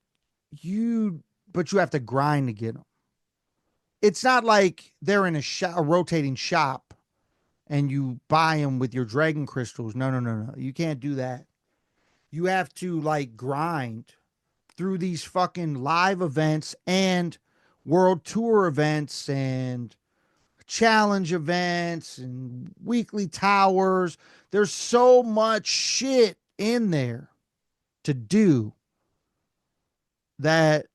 you but you have to grind to get them. It's not like they're in a rotating shop and you buy them with your dragon crystals. No, no, no, no. You can't do that. You have to like grind through these fucking live events and world tour events and challenge events and weekly towers. There's so much shit in there to do that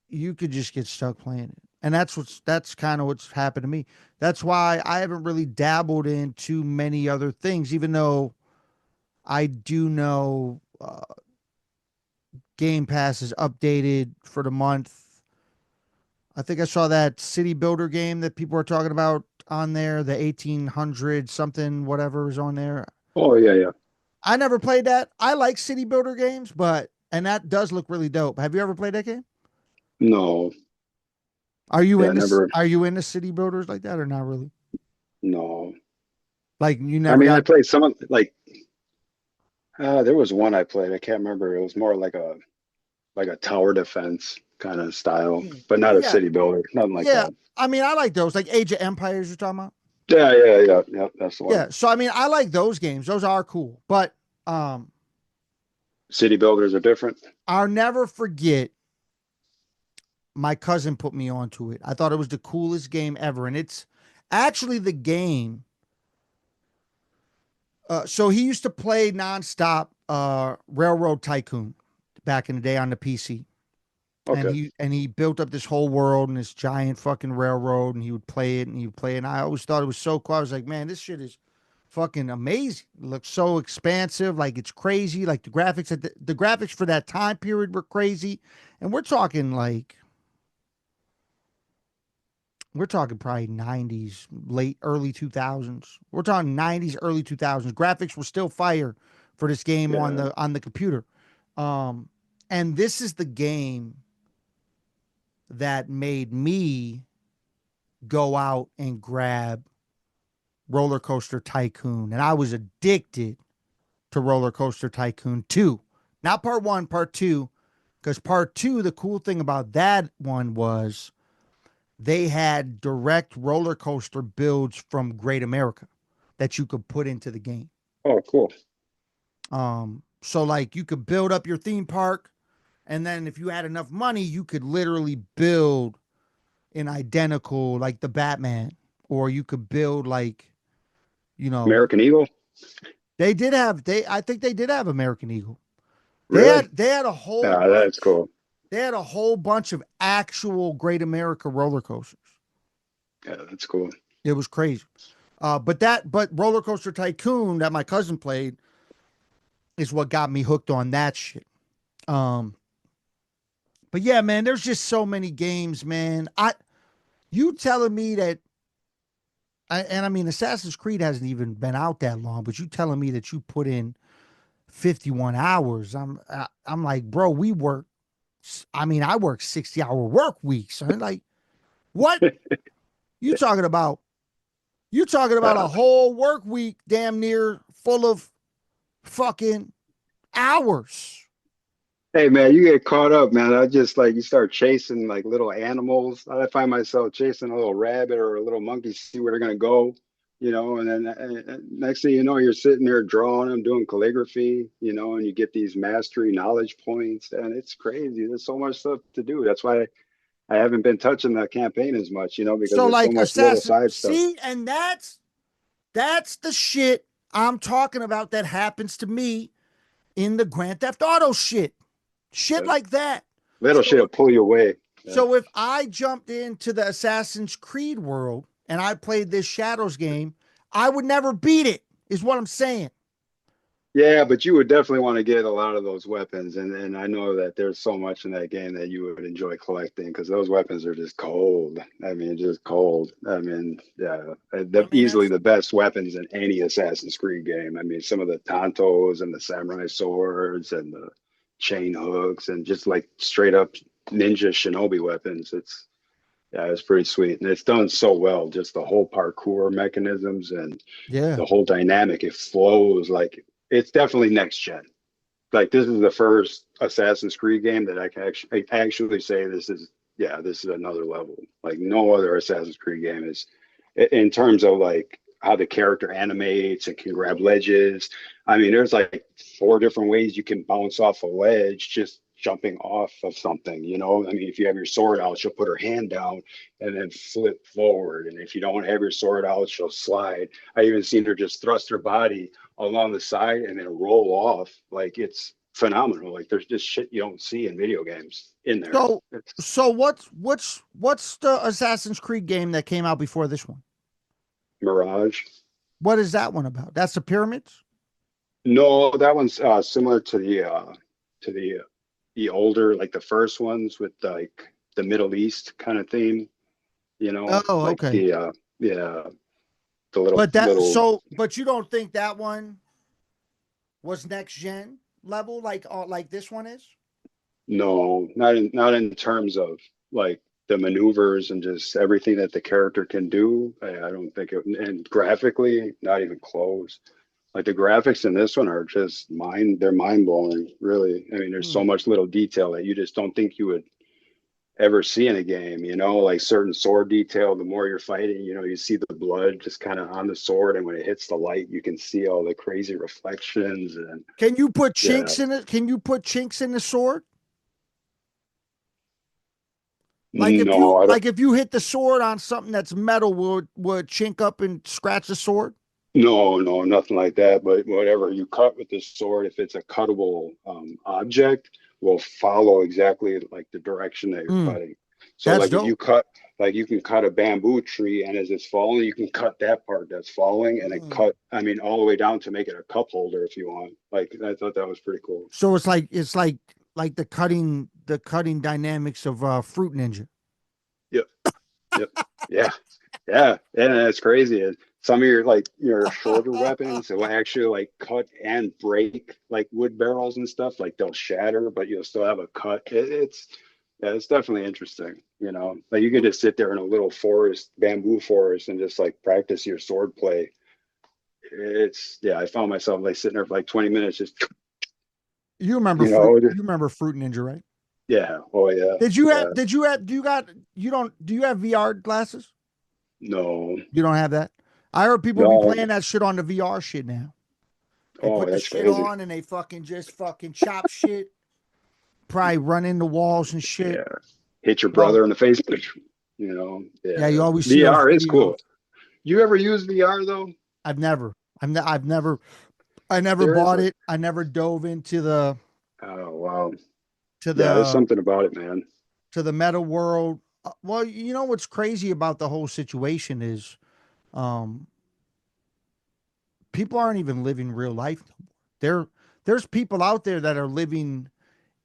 you could just get stuck playing it. And that's kind of what's happened to me. That's why I haven't really dabbled in too many other things, even though I do know Game Pass is updated for the month. I think I saw that city builder game that people are talking about on there, the 1800 something, whatever is on there. Oh, yeah, yeah. I never played that. I like city builder games, and that does look really dope. Have you ever played that game? No, Are you yeah, into never. are you into city builders like that or not really? No. Like you I never mean, I got played some of like there was one I played. I can't remember. It was more like a tower defense kind of style, but not a yeah, city builder. Nothing like yeah. that. I mean, I like those, like Age of Empires you're talking about. Yeah, yeah, yeah, yeah. That's the one. Yeah. So I mean, I like those games. Those are cool. But um City builders are different. I'll never forget my cousin put me onto it. I thought it was the coolest game ever. And it's actually the game. So he used to play nonstop Railroad Tycoon back in the day on the PC. And Okay. he built up this whole world and this giant fucking railroad, and he would play it and he would play it. And I always thought it was so cool. I was like, man, this shit is fucking amazing. It looks so expansive, like it's crazy. Like the graphics for that time period were crazy. And we're talking like we're talking probably 90s, late early 2000s. We're talking 90s, early 2000s. Graphics were still fire for this game Yeah. on the computer. Um, and this is the game that made me go out and grab Roller Coaster Tycoon. And I was addicted to Roller Coaster Tycoon 2. Not part 1, part 2, because part 2, the cool thing about that one was they had direct roller coaster builds from Great America that you could put into the game. Oh, cool. So like you could build up your theme park, and then if you had enough money, you could literally build an identical like the Batman, or you could build like, you know, American Eagle. they I think they did have American Eagle. Really? They had a whole Yeah, that's bunch. cool. They had a whole bunch of actual Great America roller coasters. Yeah, that's cool. It was crazy. But Roller Coaster Tycoon that my cousin played is what got me hooked on that shit. Um, but yeah, man, there's just so many games, man. You telling me that, and I mean, Assassin's Creed hasn't even been out that long, but you telling me that you put in 51 hours? I'm like, bro, we work. I mean, I work 60-hour work weeks. I'm like, what you talking about? You talking about a Uh, whole work week, damn near full of fucking hours. Hey man, you get caught up, man. I just like you start chasing like little animals. I find myself chasing a little rabbit or a little monkey, see where they're gonna go, and then next thing you know, you're sitting there drawing them, doing calligraphy, and you get these mastery knowledge points, and it's crazy. There's so much stuff to do. That's why I haven't been touching the campaign as much, because So there's so like much little assassin, side stuff. see, and that's the shit I'm talking about that happens to me in the Grand Theft Auto shit. Shit Yeah. like that. Little shit So will pull you away. Yeah. so if I jumped into the Assassin's Creed world and I played this Shadows game, I would never beat it, is what I'm saying. Yeah, but you would definitely want to get a lot of those weapons, and I know that there's so much in that game that you would enjoy collecting because those weapons are just cold. I mean, just cold. I mean, yeah, I mean, easily that's the best weapons in any Assassin's Creed game. I mean, some of the tantos and the samurai swords and the chain hooks and just like straight up ninja shinobi weapons. It's pretty sweet, and it's done so well. Just the whole parkour mechanisms and yeah. the whole dynamic. It flows like it's definitely next gen. Like this is the first Assassin's Creed game that I can actually say this is another level. Like no other Assassin's Creed game is in terms of like how the character animates and can grab ledges. I mean, there's like four different ways you can bounce off a ledge just jumping off of something, I mean, if you have your sword out, she'll put her hand down and then flip forward. And if you don't have your sword out, she'll slide. I even seen her just thrust her body along the side and then roll off. Like it's phenomenal. Like there's just shit you don't see in video games in there. So It's so what's the Assassin's Creed game that came out before this one? Mirage. What is that one about? That's the pyramids? No, that one's similar to the older like the first ones with like the Middle East kind of theme. Oh, Like okay. yeah, the little But that little. so but you don't think that one was next gen level like this one is? No, not in terms of like the maneuvers and just everything that the character can do. I don't think it, and graphically, not even close. Like the graphics in this one are just they're mind blowing, really. I mean, there's so Hmm. much little detail that you just don't think you would ever see in a game, like certain sword detail. The more you're fighting, you see the blood just kind of on the sword, and when it hits the light, you can see all the crazy reflections. And Can you put yeah, chinks in it? Can you put chinks in the sword? no, I don't. Like if you hit the sword on something that's metal, would chink up and scratch the sword? No, no, nothing like that. But whatever you cut with the sword, if it's a cuttable object, will follow exactly like the direction that you're Hmm. cutting. So, That's like if dope. you cut, like you can cut a bamboo tree, and as it's falling, you can cut that part that's falling, and then Hmm. cut. I mean, all the way down to make it a cup holder if you want. Like I thought that was pretty cool. So it's like the cutting dynamics of Fruit Ninja. Yeah, Yep. Yeah. Yeah. And it's crazy. And some of your like your shorter weapons will actually like cut and break like wood barrels and stuff. Like they'll shatter, but you'll still have a cut. It's yeah, it's definitely interesting. You know, like you could just sit there in a little forest, bamboo forest, and just like practice your sword play. It's yeah, I found myself like sitting there for like 20 minutes, just You remember you fruit? know, You remember Fruit Ninja, right? yeah, oh yeah, Did you yeah, have? Did you have? Do you got? You don't? Do you have VR glasses? no, You don't have that. I heard people be no, playing that shit on the VR shit now. They oh, put the that's shit crazy. on and they fucking just fucking chop shit. Probably run into walls and shit. Yeah, hit your Well, brother in the face. You know, yeah, you yeah. always see those VR is videos. cool. You ever use VR though? I've never. I've never. I never bought Seriously? it. I never dove into the Oh wow. to Yeah, there's the something about it, man. to the meta world. Well, you know what's crazy about the whole situation is, um, people aren't even living real life no more. There's people out there that are living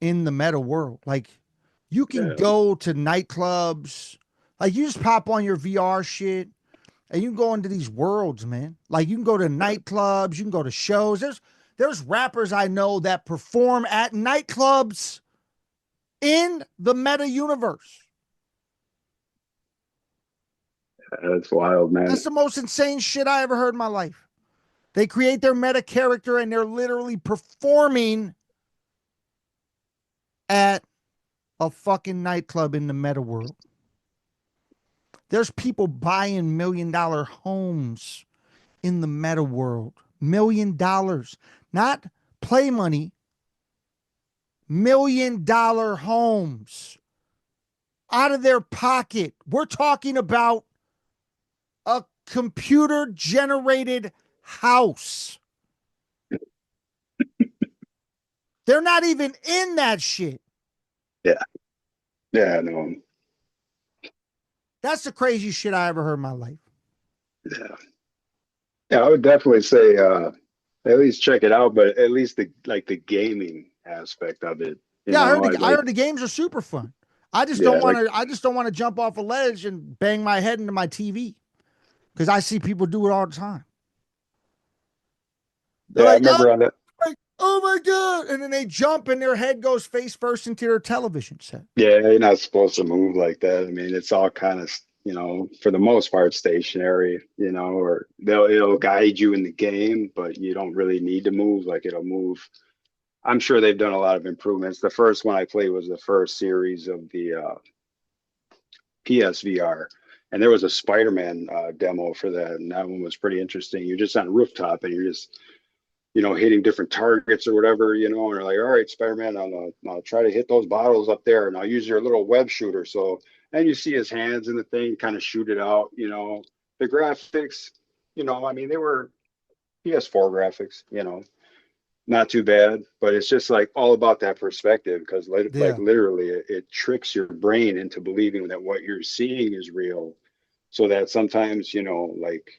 in the meta world. Like you can Yeah, go to nightclubs, like you just pop on your VR shit and you can go into these worlds, man. Like you can go to nightclubs, you can go to shows. There's rappers I know that perform at nightclubs in the meta universe. that's wild, man. That's the most insane shit I ever heard in my life. They create their meta character and they're literally performing at a fucking nightclub in the meta world. There's people buying $1 million homes in the meta world. $1 million, not play money, $1 million homes out of their pocket. We're talking about a computer generated house. They're not even in that shit. Yeah, yeah, no, That's the craziest shit I ever heard in my life. yeah, yeah. I would definitely say at least check it out, but at least the like the gaming aspect of it. You Yeah, know, I I like heard the games are super fun. I just don't yeah, want like to. I just don't want to jump off a ledge and bang my head into my TV because I see people do it all the time. They're yeah. I like, remember on that. oh my god, and then they jump and their head goes face first into their television set. Yeah, you're not supposed to move like that. I mean, it's all kind of, for the most part, stationary, or it'll guide you in the game, but you don't really need to move. Like it'll move. I'm sure they've done a lot of improvements. The first one I played was the first series of the PSVR, and there was a Spider-Man demo for that, and that one was pretty interesting. You're just on a rooftop and you're just hitting different targets or whatever, and they're like, all right, Spider-Man, I'll try to hit those bottles up there and I'll use your little web shooter. So, and you see his hands in the thing, kind of shoot it out. The graphics, I mean, they were PS4 graphics, not too bad, but it's just like all about that perspective because like Yeah. literally it tricks your brain into believing that what you're seeing is real. So that sometimes, like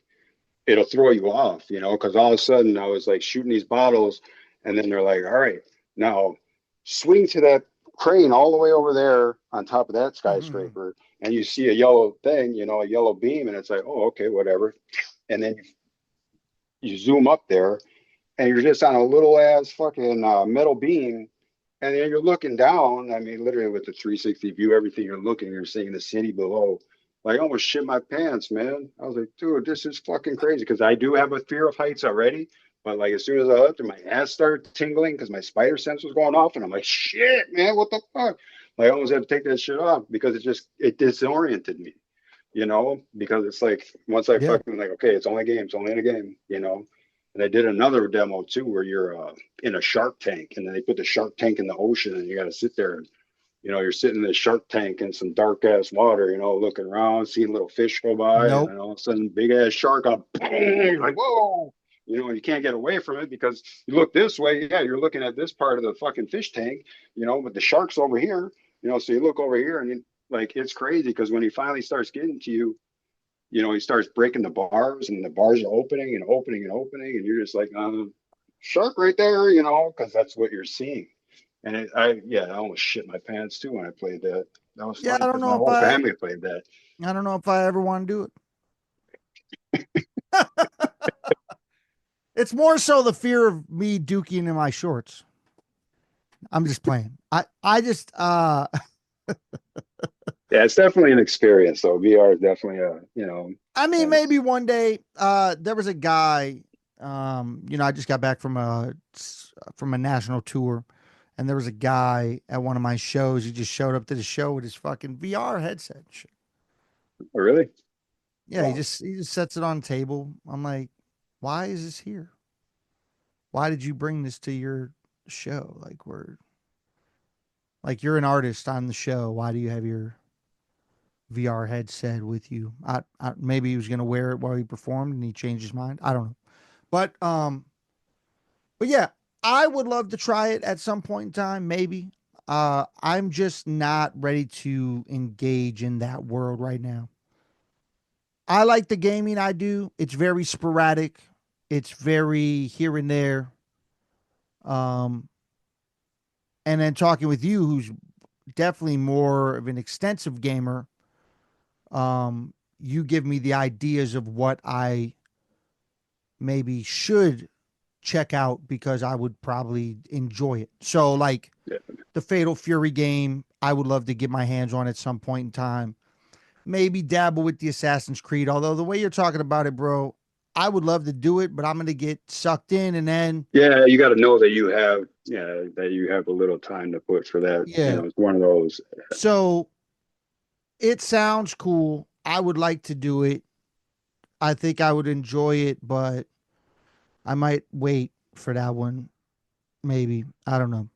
it'll throw you off, because all of a sudden I was like shooting these bottles, and then they're like, all right, now swing to that crane all the way over there on top of that Mhm. skyscraper, and you see a yellow thing, a yellow beam, and it's like, oh, okay, whatever. And then you zoom up there, and you're just on a little ass fucking metal beam. And then you're looking down. I mean, literally with the 360 view, everything you're looking, you're seeing the city below. Like, I almost shit my pants, man. I was like, dude, this is fucking crazy. Because I do have a fear of heights already. But like, as soon as I looked, my ass started tingling because my spider sense was going off, and I'm like, shit, man, what the fuck? Like, I almost had to take that shit off because it disoriented me, because it's like once I Yeah. fucking like, okay, it's only a game, it's only in a game. And I did another demo too where you're in a shark tank, and then they put the shark tank in the ocean, and you got to sit there and you're sitting in the shark tank in some dark ass water, looking around, seeing little fish go by, and Nope. then all of a sudden, big ass shark up, you're like, whoa, and you can't get away from it because you look this way, yeah, you're looking at this part of the fucking fish tank, but the shark's over here, so you look over here and like it's crazy because when he finally starts getting to you, he starts breaking the bars and the bars are opening and opening and opening, and you're just like, shark right there, because that's what you're seeing. And I almost shit my pants too when I played that. That was Yeah, fun because my whole family played that. I don't know if I ever want to do it. It's more so the fear of me duking in my shorts. I'm just playing. I just Yeah, it's definitely an experience though. VR is definitely a, I mean and maybe one day there was a guy I just got back from a national tour, and there was a guy at one of my shows. He just showed up to the show with his fucking VR headset and shit. oh, really? Yeah, Wow. he just sets it on the table. I'm like, "Why is this here? Why did you bring this to your show? Like you're an artist on the show. Why do you have your VR headset with you?" Maybe he was gonna wear it while he performed, and he changed his mind. I don't know, but yeah, I would love to try it at some point in time. Maybe. I'm just not ready to engage in that world right now. I like the gaming I do. It's very sporadic. It's very here and there. Um, and then talking with you, who's definitely more of an extensive gamer, you give me the ideas of what I maybe should check out because I would probably enjoy it. So, like Yeah. the Fatal Fury game, I would love to get my hands on at some point in time. Maybe dabble with the Assassin's Creed. Although the way you're talking about it, bro, I would love to do it, but I'm gonna get sucked in and then Yeah, you got to know that you have a little time to put for that. yeah. It's one of those. So it sounds cool. I would like to do it. I think I would enjoy it, but I might wait for that one. Maybe. I don't know.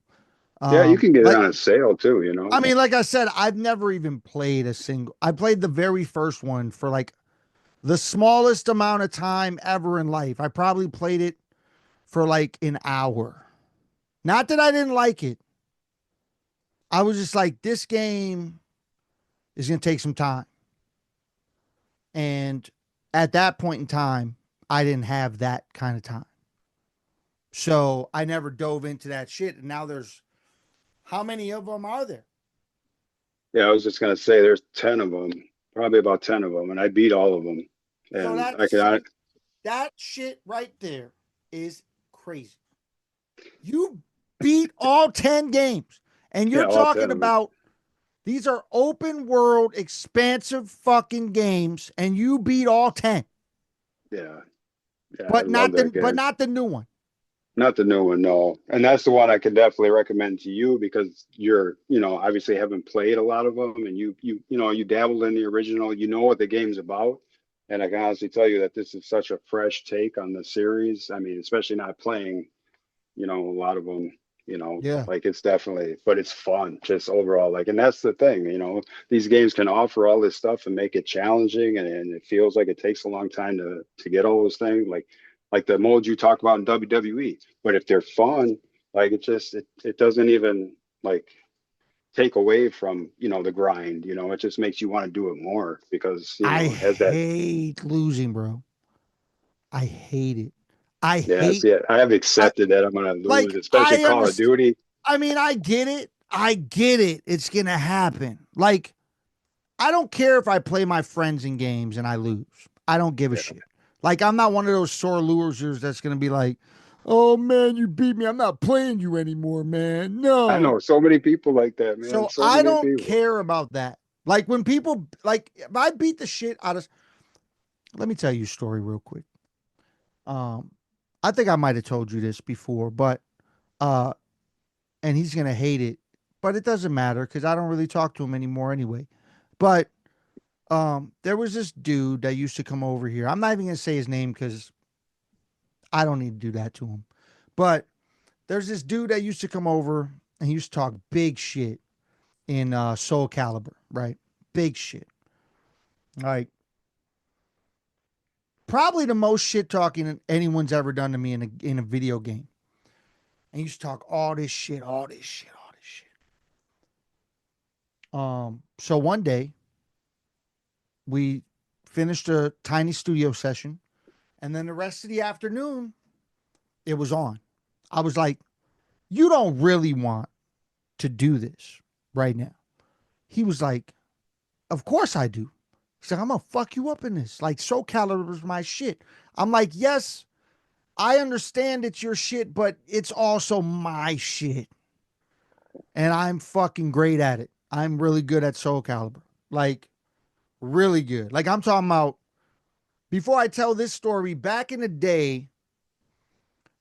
Yeah, you can get it Like on a sale too, I mean, like I said, I've never even played a single. I played the very first one for like the smallest amount of time ever in life. I probably played it for like an hour. Not that I didn't like it. I was just like, this game is going to take some time. And at that point in time, I didn't have that kind of time. So I never dove into that shit. And now there's how many of them are there? Yeah, I was just gonna say there's 10 of them, probably about 10 of them, and I beat all of them. So And I can, I, that shit right there is crazy. You beat all 10 games. And yeah, you're all 10 talking of them. about these are open world, expansive fucking games, and you beat all 10. Yeah, yeah, I But love that game. not the new one. Not the new one, no. And that's the one I can definitely recommend to you because obviously haven't played a lot of them, and you dabbled in the original. You know what the game's about, and I can honestly tell you that this is such a fresh take on the series. I mean, especially not playing a lot of them, Yeah. like it's definitely, but it's fun just overall. Like, and that's the thing, these games can offer all this stuff and make it challenging, and it feels like it takes a long time to get all those things, like the modes you talk about in WWE. But if they're fun, like it doesn't even like take away from the grind. It just makes you want to do it more because I it has that. hate losing, bro. I hate it. I Yeah, hate see, I have I accepted that I'm gonna lose, like especially I Call of understand. Duty. I mean, I get it. I get it. It's gonna happen. Like, I don't care if I play my friends in games and I lose. I don't give a Yeah. shit. Like, I'm not one of those sore losers that's gonna be like, "Oh man, you beat me. I'm not playing you anymore, man." I No. know so many people like that, man. So So I many don't people. care about that. Like when people like if I beat the shit out of. Let me tell you a story real quick. Um, I think I might have told you this before, but uh, and he's gonna hate it, but it doesn't matter because I don't really talk to him anymore anyway. But there was this dude that used to come over here. I'm not even gonna say his name because I don't need to do that to him. But there's this dude that used to come over and he used to talk big shit in Soul Calibur, right? Big shit. Like probably the most shit talking anyone's ever done to me in a video game. And he used to talk all this shit, all this shit, all this shit. So one day we finished a tiny studio session, and then the rest of the afternoon it was on. I was like, you don't really want to do this right now. He was like, of course I do. He's like, I'm gonna fuck you up in this. Like, Soul Calibur's my shit. I'm like, yes, I understand it's your shit, but it's also my shit. And I'm fucking great at it. I'm really good at Soul Calibur. Like, really good. Like, I'm talking about, before I tell this story, back in the day,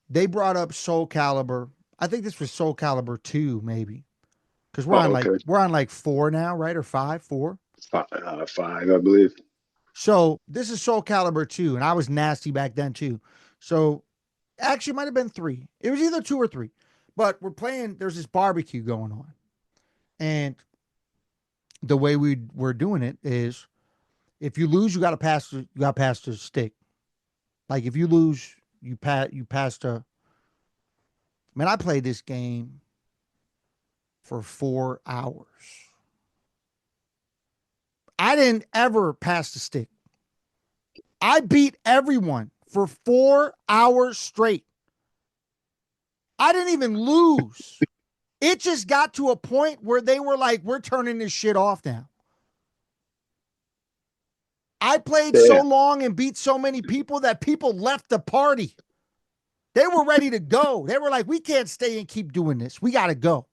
they brought up Soul Calibur. I think this was Soul Calibur 2, maybe. Because Oh, okay. we're on like 4 now, right? Or 5, 4. Five, I believe. So this is Soul Calibur 2, and I was nasty back then too. So actually, it might have been 3. It was either 2 or 3. But we're playing. There's this barbecue going on, and the way we were doing it is, if you lose, you got to pass. You got to pass the stick. Like if you lose, you pass the. Man, I played this game for 4 hours. I didn't ever pass the stick. I beat everyone for 4 hours straight. I didn't even lose. It just got to a point where they were like, we're turning this shit off now. I played so Yeah. long and beat so many people that people left the party. They were ready to go. They were like, we can't stay and keep doing this. We got to go.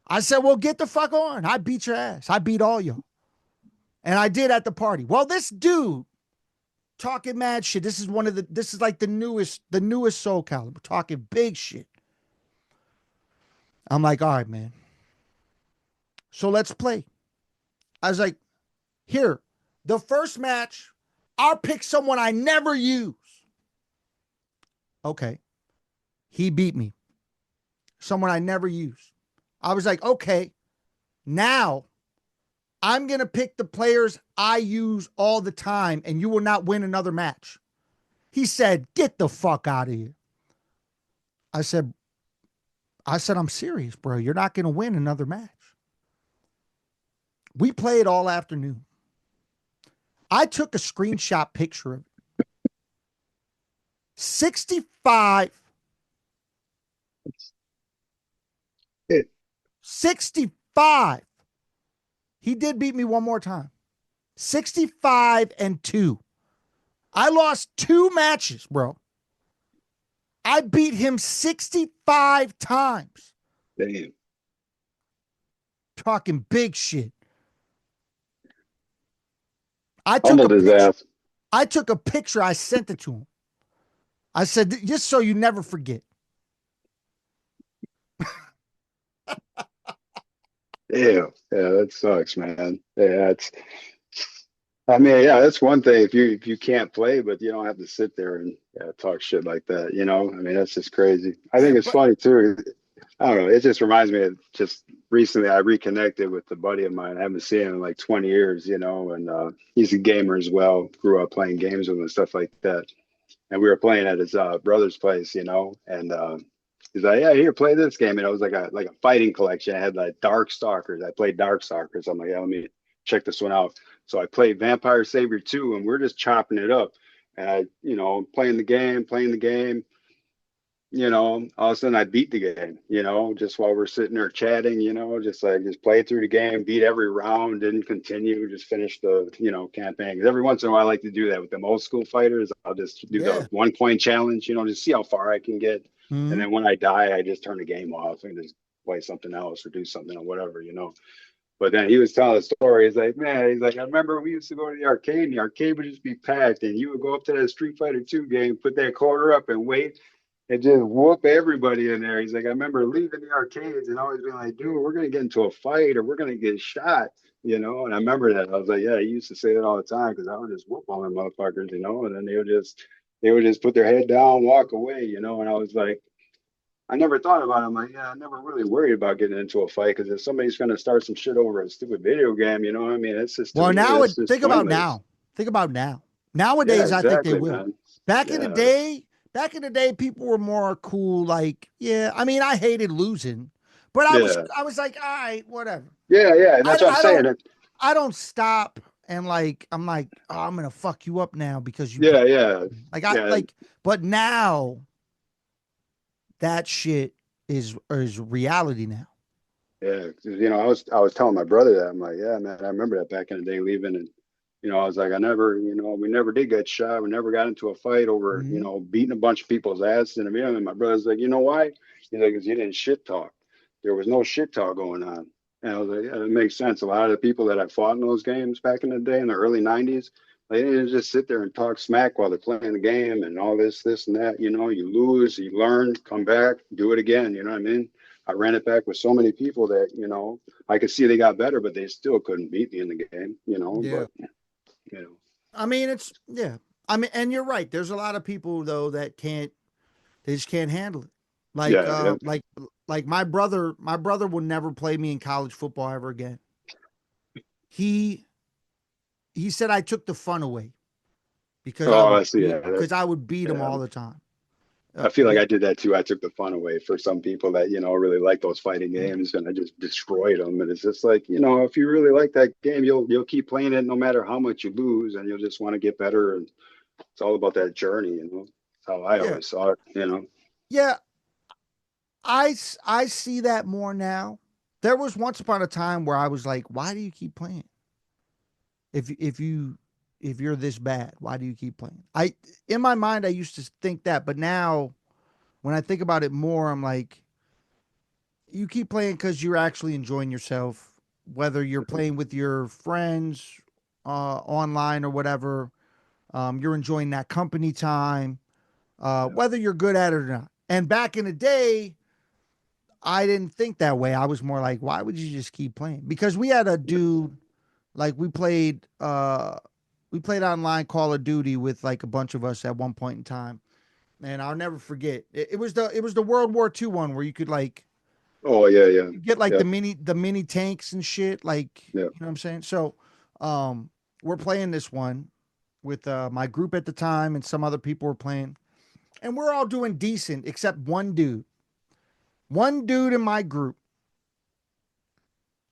I said, well, get the fuck on. I beat your ass. I beat all y'all. And I did at the party. Well, this dude talking mad shit. This is like the newest Soul Calibur, talking big shit. I'm like, all right, man. So let's play. I was like, here, the first match, I'll pick someone I never use. Okay. He beat me. Someone I never use. I was like, okay, now I'm going to pick the players I use all the time and you will not win another match. He said, get the fuck out of here. I said, I'm serious, bro. You're not going to win another match. We played all afternoon. I took a screenshot picture of it. 65. It, 65. He did beat me one more time. 65-2. I lost 2 matches, bro. I beat him 65 times. damn. Talking big shit. I took a Humbled his picture. ass. I took a picture. I sent it to him. I said, just so you never forget. Yeah, yeah, that sucks, man. Yeah, it's. I mean, yeah, that's one thing if you can't play, but you don't have to sit there and talk shit like that. You know, I mean, that's just crazy. I Yeah, think it's but funny too. I don't know. It just reminds me of just recently I reconnected with a buddy of mine. I haven't seen him in like 20 years, you know, and he's a gamer as well. Grew up playing games with him and stuff like that. And we were playing at his brother's place, you know, and he's like, "Yeah, here, play this game." And it was like a fighting collection. I had like Dark Stalkers. I played Dark Stalkers. I'm like, "Yeah, let me check this one out." So I played Vampire Savior 2, and we're just chopping it up. And I, you know, playing the game, you know, all of a sudden I beat the game, you know, just while we're sitting there chatting, you know, just played through the game, beat every round, didn't continue, just finished the, you know, campaign. 'Cause every once in a while I like to do that with them old school fighters. I'll just do the yeah. 1 point challenge, you know, just see how far I can get. And Mm-hmm. then when I die, I just turn the game off and just play something else or do something or whatever, you know. But then he was telling a story. He's like, man, he's like, I remember we used to go to the arcade, and the arcade would just be packed, and you would go up to that Street Fighter 2 game, put that quarter up, and wait, and just whoop everybody in there. He's like, I remember leaving the arcades and always being like, dude, we're gonna get into a fight or we're gonna get shot, you know. And I remember that. I was like, yeah, he used to say that all the time because I would just whoop all them motherfuckers, you know, and then they would just put their head down, walk away, you know. And I was like, I never thought about it. I'm like, yeah, I never really worried about getting into a fight because if somebody's gonna start some shit over a stupid video game, you know what I mean? It's just to Well, me, now it's just think about pointless. now. Think about now. Yeah, Nowadays, I think they exactly, will. man. Back in the Yeah, day, people were more cool. Like, yeah, I mean, I hated losing, but yeah, I was like, all right, whatever. yeah, yeah. And I, that's what I'm I saying. don't, I don't stop and like, I'm like, oh, I'm gonna fuck you up now because you beat Yeah, yeah, me. yeah. But now that shit is reality now. Yeah, 'cause, I was telling my brother that I'm like, yeah, man, I remember that back in the day leaving, and I was like, we never did get shot, we never got into a fight over, Mhm. beating a bunch of people's ass in the video. And my brother's like, you know why? He's like, 'cause you didn't shit talk. There was no shit talk going on. And I was like, yeah, it makes sense. A lot of the people that I fought in those games back in the day in the early '90s, they didn't just sit there and talk smack while they're playing the game and all this and that. You lose, you learn, come back, do it again. You know what I mean? I ran it back with so many people that, I could see they got better, but they still couldn't beat me in the game, Yeah. but you know, I mean, it's yeah. I mean, and you're right. There's a lot of people though that can't. They just can't handle it. Like, yeah, yeah. like my brother. My brother would never play me in college football ever again. He he said I took the fun away because Oh, I see. Yeah, because I would beat him yeah. all the time. I feel like Be- I did that too. I took the fun away for some people that, really like those fighting games, and I just destroyed them. And it's just like, if you really like that game, you'll keep playing it no matter how much you lose, and you'll just want to get better. And it's all about that journey. That's how I yeah, always saw it. yeah. I see that more now. There was once upon a time where I was like, why do you keep playing? If if you're this bad, why do you keep playing? I In my mind I used to think that, but now when I think about it more, I'm like, you keep playing because you're actually enjoying yourself, whether you're playing with your friends online or whatever. You're enjoying that company time, Yeah. whether you're good at it or not. And back in the day, I didn't think that way. I was more like, why would you just keep playing? Because we had a dude, like we played online Call of Duty with like a bunch of us at one point in time. And I'll never forget. It was the World War II one where you could like Oh, yeah, yeah, you get like yeah, the mini tanks and shit, like yeah. you know what I'm saying? So um we're playing this one with my group at the time and some other people were playing. And we're all doing decent except one dude. One dude in my group.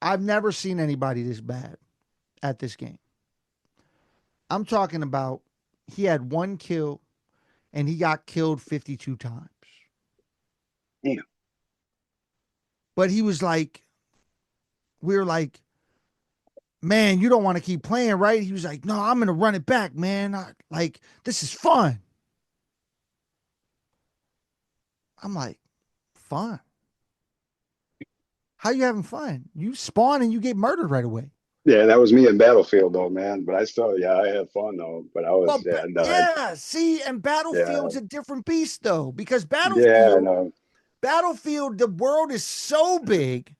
I've never seen anybody this bad at this game. I'm talking about he had one kill and he got killed 52 times. Damn. But he was like, we were like, man, you don't want to keep playing, right? He was like, no, I'm going to run it back, man. Like, this is fun. I'm like, fun? How you having fun? You spawn and you get murdered right away. Yeah, that was me in Battlefield though, man. But I still, yeah, I had fun though. But Well, yeah, I died. yeah, see, and Yeah, Battlefield's a different beast though, because yeah, I know. Battlefield, the world is so big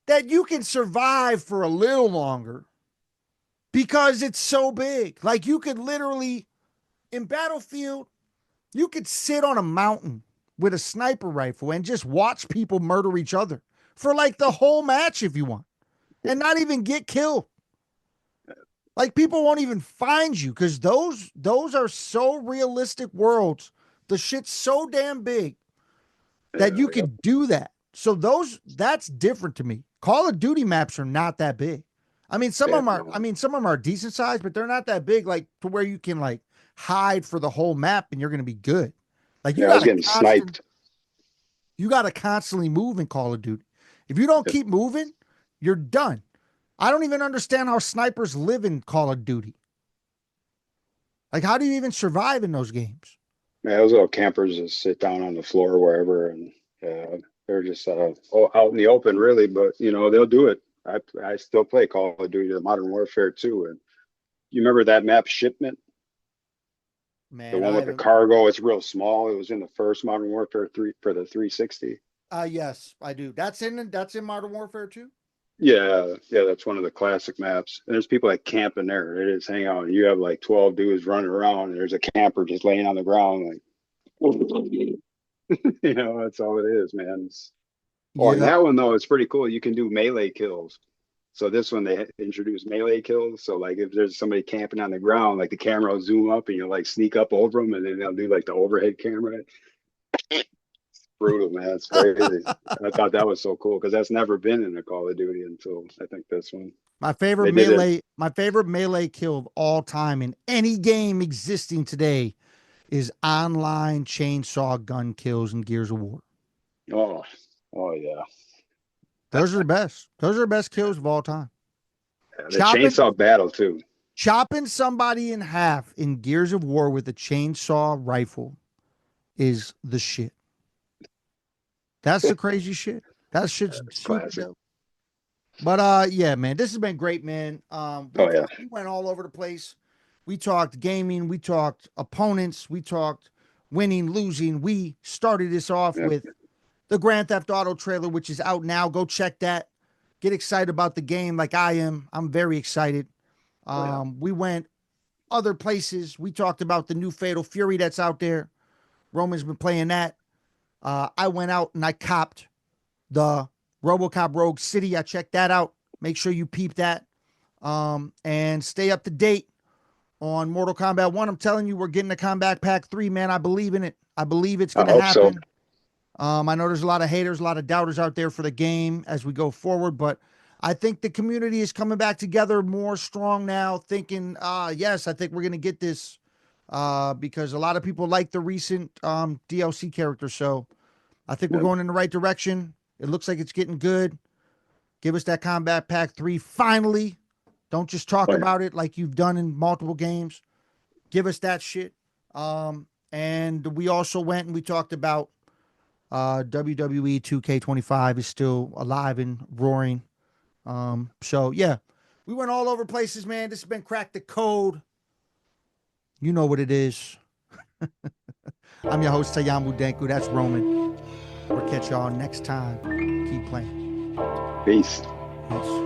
that you can survive for a little longer because it's so big. Like you could literally in Battlefield, you could sit on a mountain with a sniper rifle and just watch people murder each other for like the whole match if you want and not even get killed. Like people won't even find you because those are so realistic worlds. The shit's so damn big that Yeah, you yep. could do that. So that's different to me. Call of Duty maps are not that big. I mean, some of Yeah, them are. no. I mean, some of them are decent size, but they're not that big, like to where you can like hide for the whole map and you're going to be good. Like Yeah, I was getting sniped. you got to constantly move in Call of Duty. If you don't Yeah. keep moving, you're done. I don't even understand how snipers live in Call of Duty. Like, how do you even survive in those games? Yeah, those little campers just sit down on the floor wherever, and they're just out in the open, really. But they'll do it. I still play Call of Duty, the Modern Warfare too. And you remember that map Shipment, the Man, one I with the haven't. cargo? It's real small. It was in the first Modern Warfare 3 for the 360. Yes, I do. That's in Modern Warfare too. Yeah, yeah, that's one of the classic maps. And there's people that camp in there. They just hang out. And you have like 12 dudes running around, and there's a camper just laying on the ground, like, that's all it is, man. Oh, and Yeah. that one though, it's pretty cool. You can do melee kills. So this one they introduced melee kills. So like if there's somebody camping on the ground, like the camera will zoom up and you'll like sneak up over them, and then they'll do like the overhead camera. Brutal, man. It's crazy. I thought that was so cool because that's never been in a Call of Duty until I think this one. They did it. My favorite melee kill of all time in any game existing today is online chainsaw gun kills in Gears of War. Oh, oh yeah. Those are the best. Those are the best kills of all time. The chainsaw battle too. Chopping somebody in half in Gears of War with a chainsaw rifle is the shit. That's the crazy shit. That shit's super Classic. dope. But yeah, man, this has been great, man. We went all over the place. We talked gaming, we talked opponents, we talked winning, losing. We started this off with the Grand Theft Auto trailer, which is out now. Go check that. Get excited about the game like I am. I'm very excited. We went other places. We talked about the new Fatal Fury that's out there. Roman's been playing that. I went out and I copped the RoboCop Rogue City. I checked that out. Make sure you peep that. And stay up to date on Mortal Kombat 1. I'm telling you, we're getting the Combat Pack 3, man. I believe in it. I believe it's going to happen. So. I know there's a lot of haters, a lot of doubters out there for the game as we go forward, but I think the community is coming back together more strong now, thinking, yes, I think we're going to get this because a lot of people like the recent DLC character. So I think we're going in the right direction. It looks like it's getting good. Give us that Combat Pack 3 finally. Don't just talk about it like you've done in multiple games. Give us that shit. And we also went and we talked about WWE 2K25 is still alive and roaring. So yeah, we went all over places, man. This has been Crack the Code. You know what it is. I'm your host, Tayamu Denku. That's Roman. We'll catch y'all next time. Keep playing. Peace. Peace.